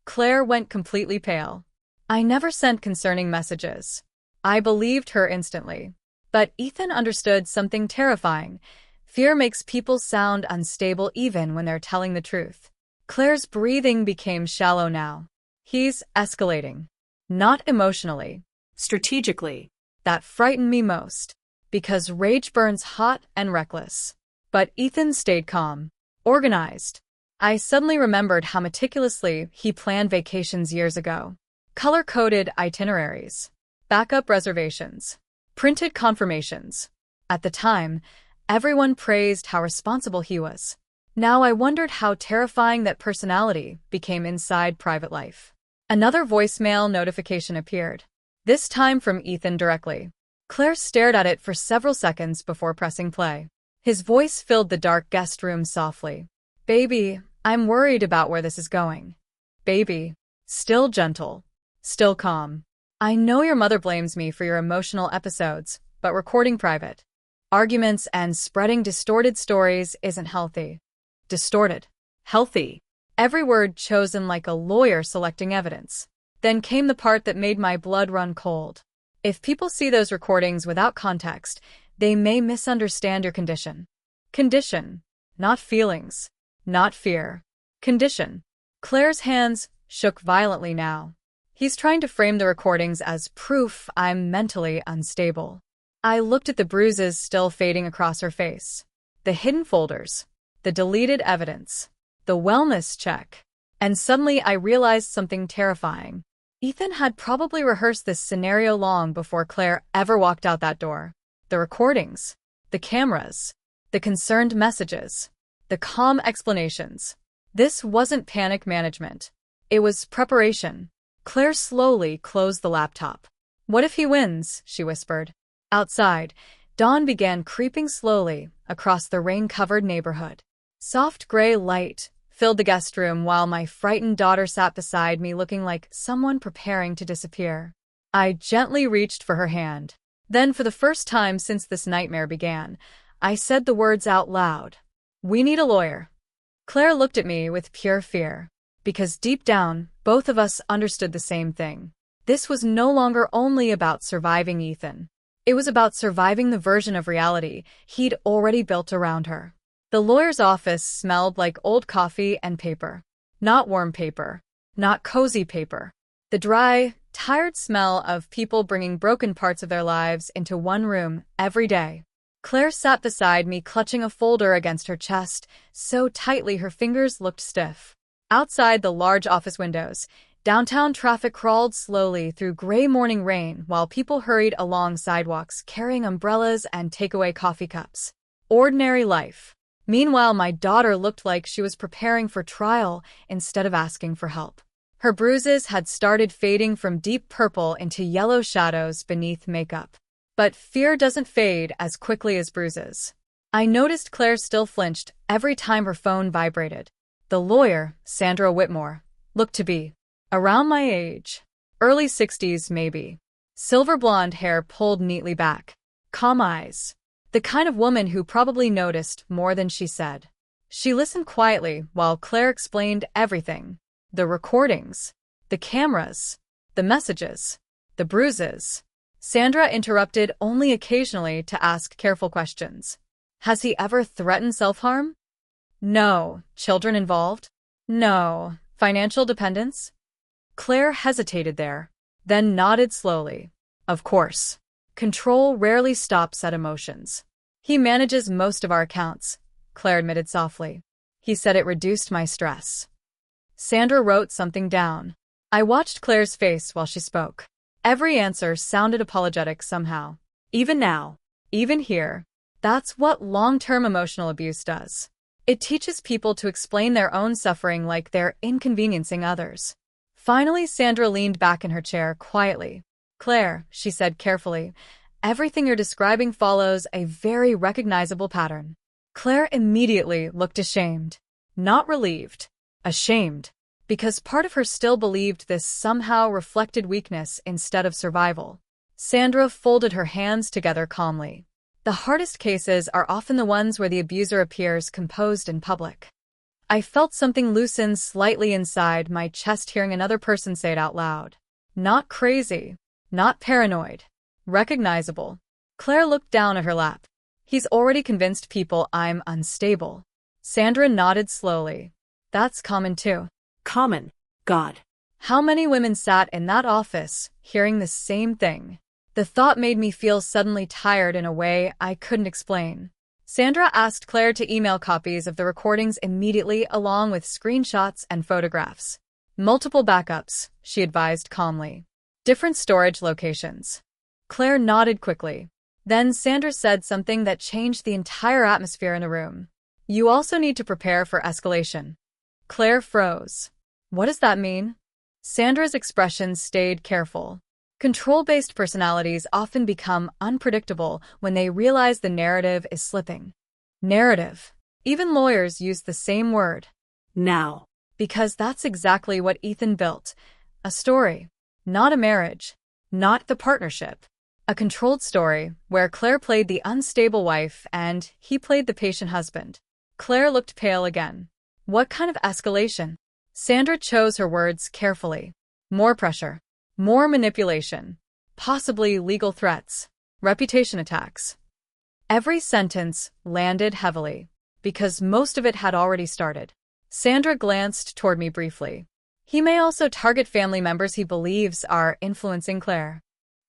Speaker 1: Claire went completely pale. I never sent concerning messages. I believed her instantly. But Ethan understood something terrifying. Fear makes people sound unstable even when they're telling the truth. Claire's breathing became shallow now. He's escalating. Not emotionally.
Speaker 2: Strategically.
Speaker 1: That frightened me most. Because rage burns hot and reckless. But Ethan stayed calm. Organized. I suddenly remembered how meticulously he planned vacations years ago. Color-coded itineraries. Backup reservations. Printed confirmations. At the time, everyone praised how responsible he was. Now I wondered how terrifying that personality became inside private life. Another voicemail notification appeared. This time from Ethan directly. Claire stared at it for several seconds before pressing play. His voice filled the dark guest room softly. Baby, I'm worried about where this is going. Baby. Still gentle. Still calm. I know your mother blames me for your emotional episodes, but recording private arguments and spreading distorted stories isn't healthy. Distorted. Healthy. Every word chosen like a lawyer selecting evidence. Then came the part that made my blood run cold. If people see those recordings without context, they may misunderstand your condition. Condition. Not feelings. Not fear. Condition. Claire's hands shook violently now. He's trying to frame the recordings as proof I'm mentally unstable. I looked at the bruises still fading across her face. The hidden folders. The deleted evidence. The wellness check. And suddenly I realized something terrifying. Ethan had probably rehearsed this scenario long before Claire ever walked out that door. The recordings. The cameras. The concerned messages. The calm explanations. This wasn't panic management. It was preparation. Claire slowly closed the laptop. What if he wins? She whispered. Outside, dawn began creeping slowly across the rain-covered neighborhood. Soft gray light filled the guest room while my frightened daughter sat beside me looking like someone preparing to disappear. I gently reached for her hand. Then, for the first time since this nightmare began, I said the words out loud. We need a lawyer. Claire looked at me with pure fear. Because deep down, both of us understood the same thing. This was no longer only about surviving Ethan. It was about surviving the version of reality he'd already built around her. The lawyer's office smelled like old coffee and paper. Not warm paper. Not cozy paper. The dry, tired smell of people bringing broken parts of their lives into one room every day. Claire sat beside me clutching a folder against her chest, so tightly her fingers looked stiff. Outside the large office windows, downtown traffic crawled slowly through gray morning rain while people hurried along sidewalks carrying umbrellas and takeaway coffee cups. Ordinary life. Meanwhile, my daughter looked like she was preparing for trial instead of asking for help. Her bruises had started fading from deep purple into yellow shadows beneath makeup. But fear doesn't fade as quickly as bruises. I noticed Claire still flinched every time her phone vibrated. The lawyer, Sandra Whitmore, looked to be around my age. Early 60s, maybe. Silver blonde hair pulled neatly back. Calm eyes. The kind of woman who probably noticed more than she said. She listened quietly while Claire explained everything. The recordings. The cameras. The messages. The bruises. Sandra interrupted only occasionally to ask careful questions. Has he ever threatened self-harm? No. Children involved? No. Financial dependence? Claire hesitated there, then nodded slowly. Of course. Control rarely stops at emotions. He manages most of our accounts, Claire admitted softly. He said it reduced my stress. Sandra wrote something down. I watched Claire's face while she spoke. Every answer sounded apologetic somehow. Even now. Even here. That's what long-term emotional abuse does. It teaches people to explain their own suffering like they're inconveniencing others. Finally, Sandra leaned back in her chair quietly. Claire, she said carefully, everything you're describing follows a very recognizable pattern. Claire immediately looked ashamed. Not relieved. Ashamed. Because part of her still believed this somehow reflected weakness instead of survival. Sandra folded her hands together calmly. The hardest cases are often the ones where the abuser appears composed in public. I felt something loosen slightly inside my chest hearing another person say it out loud. Not crazy. Not paranoid. Recognizable. Claire looked down at her lap. He's already convinced people I'm unstable. Sandra nodded slowly. That's common too.
Speaker 2: Common. God.
Speaker 1: How many women sat in that office, hearing the same thing? The thought made me feel suddenly tired in a way I couldn't explain. Sandra asked Claire to email copies of the recordings immediately along with screenshots and photographs. Multiple backups, she advised calmly. Different storage locations. Claire nodded quickly. Then Sandra said something that changed the entire atmosphere in the room. You also need to prepare for escalation. Claire froze. What does that mean? Sandra's expression stayed careful. Control-based personalities often become unpredictable when they realize the narrative is slipping. Narrative. Even lawyers use the same word.
Speaker 2: Now.
Speaker 1: Because that's exactly what Ethan built. A story. Not a marriage. Not the partnership. A controlled story where Claire played the unstable wife and he played the patient husband. Claire looked pale again. What kind of escalation? Sandra chose her words carefully. More pressure. More manipulation. Possibly legal threats. Reputation attacks. Every sentence landed heavily, because most of it had already started. Sandra glanced toward me briefly. He may also target family members he believes are influencing Claire.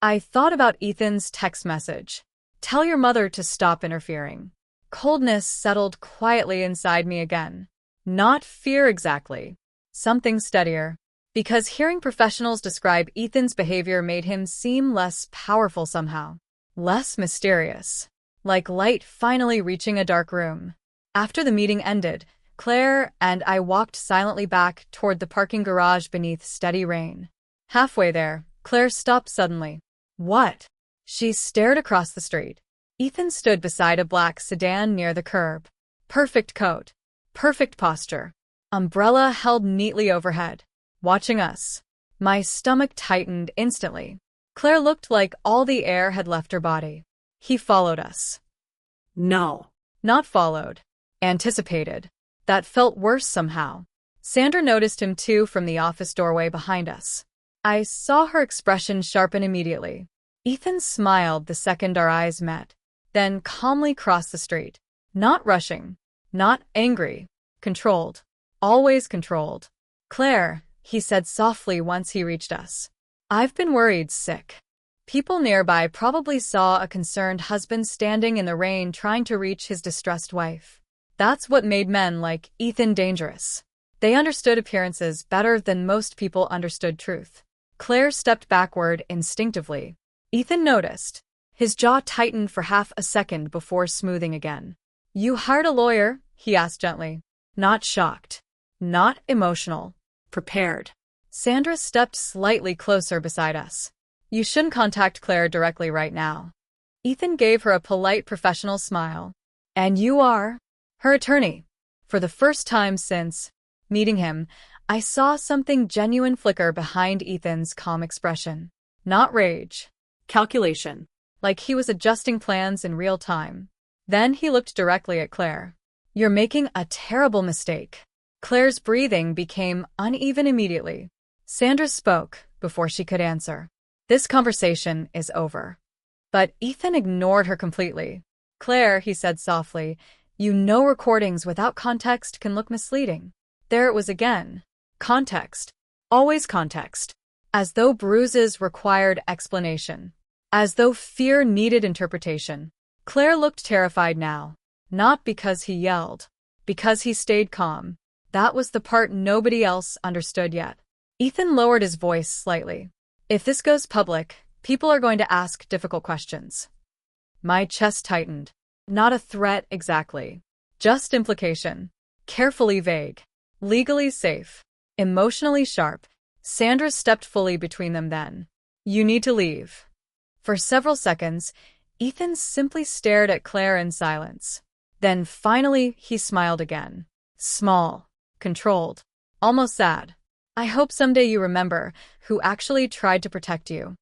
Speaker 1: I thought about Ethan's text message. Tell your mother to stop interfering. Coldness settled quietly inside me again. Not fear exactly. Something steadier. Because hearing professionals describe Ethan's behavior made him seem less powerful somehow. Less mysterious. Like light finally reaching a dark room. After the meeting ended, Claire and I walked silently back toward the parking garage beneath steady rain. Halfway there, Claire stopped suddenly. What? She stared across the street. Ethan stood beside a black sedan near the curb. Perfect coat. Perfect posture. Umbrella held neatly overhead. Watching us. My stomach tightened instantly. Claire looked like all the air had left her body. He followed us.
Speaker 2: No.
Speaker 1: Not followed. Anticipated. That felt worse somehow. Sandra noticed him too from the office doorway behind us. I saw her expression sharpen immediately. Ethan smiled the second our eyes met, then calmly crossed the street. Not rushing. Not angry. Controlled. Always controlled. Claire, he said softly once he reached us. I've been worried sick. People nearby probably saw a concerned husband standing in the rain trying to reach his distressed wife. That's what made men like Ethan dangerous. They understood appearances better than most people understood truth. Claire stepped backward instinctively. Ethan noticed. His jaw tightened for half a second before smoothing again. You hired a lawyer? He asked gently. Not shocked. Not emotional.
Speaker 2: Prepared.
Speaker 1: Sandra stepped slightly closer beside us. You shouldn't contact Claire directly right now. Ethan gave her a polite professional smile. And you are? Her attorney. For the first time since meeting him, I saw something genuine flicker behind Ethan's calm expression. Not rage.
Speaker 2: Calculation.
Speaker 1: Like he was adjusting plans in real time. Then he looked directly at Claire. You're making a terrible mistake. Claire's breathing became uneven immediately. Sandra spoke before she could answer. This conversation is over. But Ethan ignored her completely. Claire, he said softly, you know recordings without context can look misleading. There it was again. Context. Always context. As though bruises required explanation. As though fear needed interpretation. Claire looked terrified now. Not because he yelled. Because he stayed calm. That was the part nobody else understood yet. Ethan lowered his voice slightly. If this goes public, people are going to ask difficult questions. My chest tightened. Not a threat exactly. Just implication. Carefully vague. Legally safe. Emotionally sharp. Sandra stepped fully between them then. You need to leave. For several seconds, Ethan simply stared at Claire in silence. Then finally he smiled again. Small. Controlled. Almost sad. I hope someday you remember who actually tried to protect you.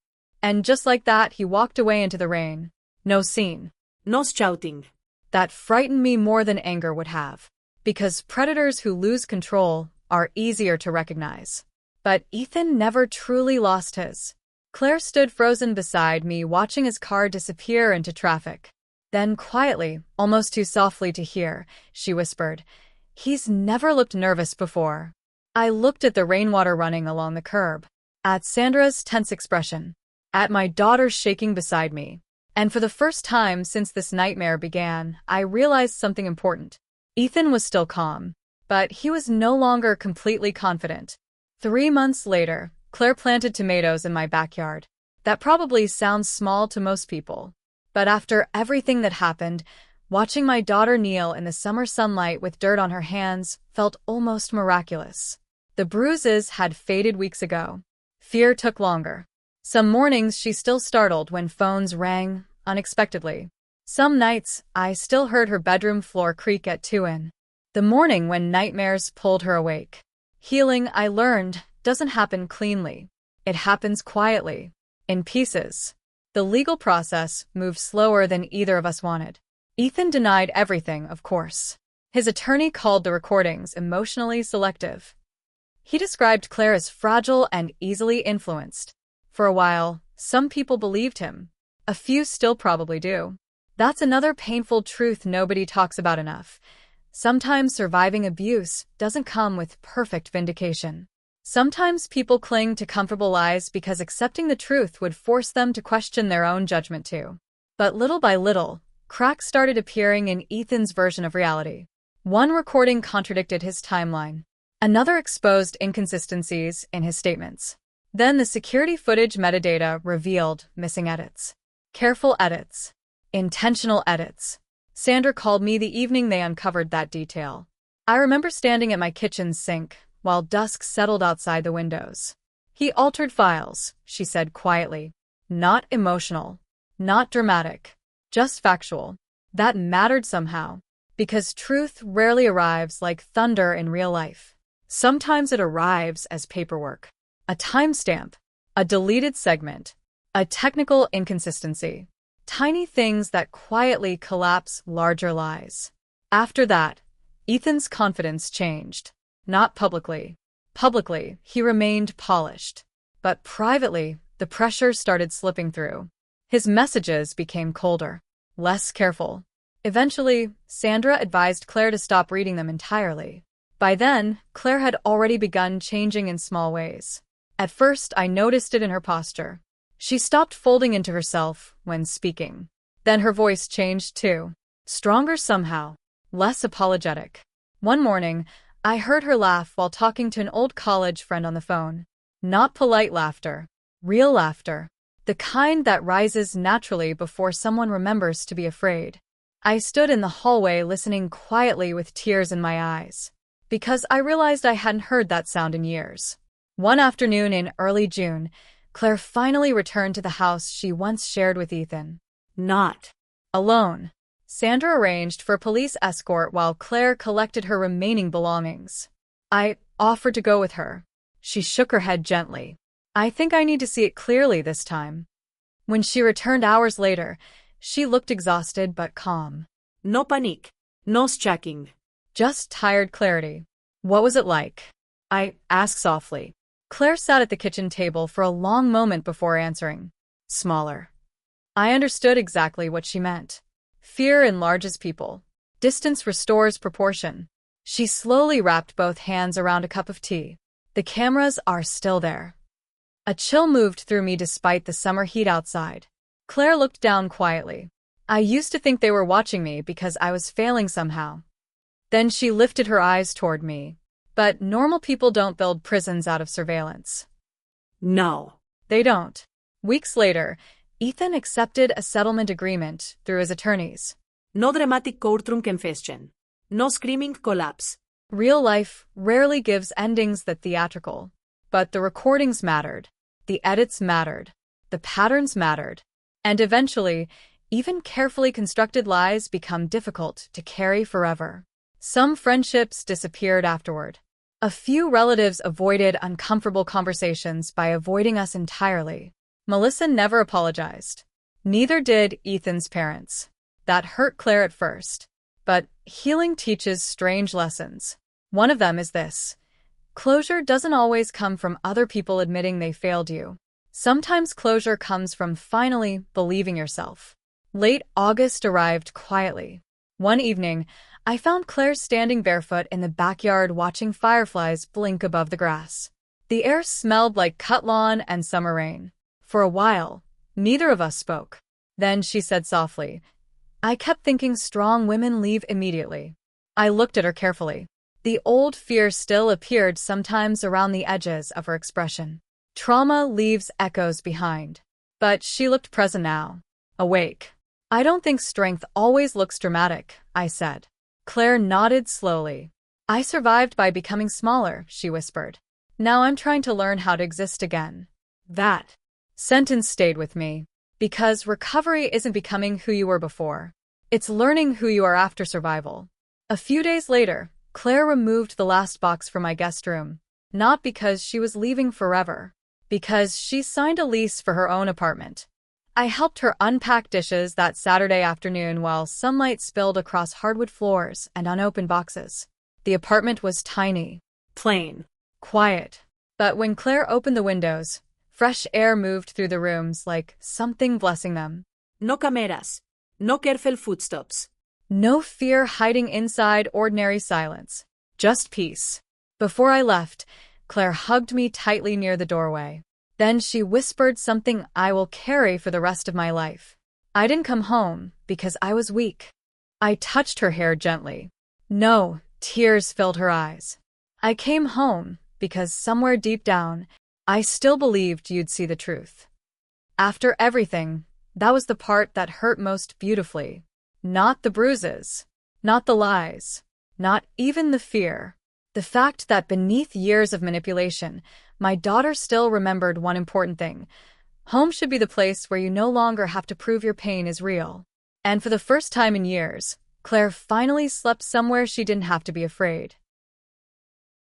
Speaker 1: And just like that, he walked away into the rain. No scene.
Speaker 2: No shouting.
Speaker 1: That frightened me more than anger would have. Because predators who lose control are easier to recognize. But Ethan never truly lost his. Claire stood frozen beside me, watching his car disappear into traffic. Then quietly, almost too softly to hear, she whispered, He's never looked nervous before. I looked at the rainwater running along the curb. At Sandra's tense expression. At my daughter shaking beside me. And for the first time since this nightmare began, I realized something important. Ethan was still calm. But he was no longer completely confident. 3 months later, Claire planted tomatoes in my backyard. That probably sounds small to most people. But after everything that happened, watching my daughter kneel in the summer sunlight with dirt on her hands felt almost miraculous. The bruises had faded weeks ago. Fear took longer. Some mornings she still startled when phones rang unexpectedly. Some nights I still heard her bedroom floor creak at 2 in the morning when nightmares pulled her awake. Healing, I learned, doesn't happen cleanly. It happens quietly, in pieces. The legal process moved slower than either of us wanted. Ethan denied everything, of course. His attorney called the recordings emotionally selective. He described Claire as fragile and easily influenced. For a while, some people believed him. A few still probably do. That's another painful truth nobody talks about enough. Sometimes surviving abuse doesn't come with perfect vindication. Sometimes people cling to comfortable lies because accepting the truth would force them to question their own judgment too. But little by little, cracks started appearing in Ethan's version of reality. One recording contradicted his timeline. Another exposed inconsistencies in his statements. Then the security footage metadata revealed missing edits. Careful edits. Intentional edits. Sandra called me the evening they uncovered that detail. I remember standing at my kitchen sink while dusk settled outside the windows. He altered files, she said quietly. Not emotional. Not dramatic. Just factual. That mattered somehow. Because truth rarely arrives like thunder in real life. Sometimes it arrives as paperwork. A timestamp. A deleted segment. A technical inconsistency. Tiny things that quietly collapse larger lies. After that, Ethan's confidence changed. Not publicly. Publicly, he remained polished. But privately, the pressure started slipping through. His messages became colder. Less careful. Eventually, Sandra advised Claire to stop reading them entirely. By then, Claire had already begun changing in small ways. At first, I noticed it in her posture. She stopped folding into herself when speaking. Then her voice changed too. Stronger somehow. Less apologetic. One morning, I heard her laugh while talking to an old college friend on the phone. Not polite laughter. Real laughter. The kind that rises naturally before someone remembers to be afraid. I stood in the hallway listening quietly with tears in my eyes. Because I realized I hadn't heard that sound in years. One afternoon in early June, Claire finally returned to the house she once shared with Ethan.
Speaker 2: Not
Speaker 1: alone. Sandra arranged for a police escort while Claire collected her remaining belongings. I offered to go with her. She shook her head gently. I think I need to see it clearly this time. When she returned hours later, she looked exhausted but calm.
Speaker 2: No panic. No checking.
Speaker 1: Just tired clarity. What was it like? I asked softly. Claire sat at the kitchen table for a long moment before answering. Smaller. I understood exactly what she meant. Fear enlarges people. Distance restores proportion. She slowly wrapped both hands around a cup of tea. The cameras are still there. A chill moved through me despite the summer heat outside. Claire looked down quietly. I used to think they were watching me because I was failing somehow. Then she lifted her eyes toward me. But normal people don't build prisons out of surveillance.
Speaker 2: No.
Speaker 1: They don't. Weeks later, Ethan accepted a settlement agreement through his attorneys.
Speaker 2: No dramatic courtroom confession. No screaming collapse.
Speaker 1: Real life rarely gives endings that theatrical. But the recordings mattered. The edits mattered. The patterns mattered. And eventually, even carefully constructed lies become difficult to carry forever. Some friendships disappeared afterward. A few relatives avoided uncomfortable conversations by avoiding us entirely. Melissa never apologized. Neither did Ethan's parents. That hurt Claire at first. But healing teaches strange lessons. One of them is this. Closure doesn't always come from other people admitting they failed you. Sometimes closure comes from finally believing yourself. Late August arrived quietly. One evening, I found Claire standing barefoot in the backyard watching fireflies blink above the grass. The air smelled like cut lawn and summer rain. For a while, neither of us spoke. Then she said softly, I kept thinking strong women leave immediately. I looked at her carefully. The old fear still appeared sometimes around the edges of her expression. Trauma leaves echoes behind. But she looked present now. Awake. I don't think strength always looks dramatic, I said. Claire nodded slowly. I survived by becoming smaller, she whispered. Now I'm trying to learn how to exist again. That sentence stayed with me. Because recovery isn't becoming who you were before. It's learning who you are after survival. A few days later, Claire removed the last box from my guest room. Not because she was leaving forever. Because she signed a lease for her own apartment. I helped her unpack dishes that Saturday afternoon while sunlight spilled across hardwood floors and unopened boxes. The apartment was tiny.
Speaker 2: Plain.
Speaker 1: Quiet. But when Claire opened the windows, fresh air moved through the rooms like something blessing them.
Speaker 2: No cameras. No careful footsteps.
Speaker 1: No fear hiding inside ordinary silence. Just peace. Before I left, Claire hugged me tightly near the doorway. Then she whispered something I will carry for the rest of my life. I didn't come home because I was weak. I touched her hair gently. No, tears filled her eyes. I came home because somewhere deep down, I still believed you'd see the truth. After everything, that was the part that hurt most beautifully. Not the bruises. Not the lies. Not even the fear. The fact that beneath years of manipulation, my daughter still remembered one important thing. Home should be the place where you no longer have to prove your pain is real. And for the first time in years, Claire finally slept somewhere she didn't have to be afraid.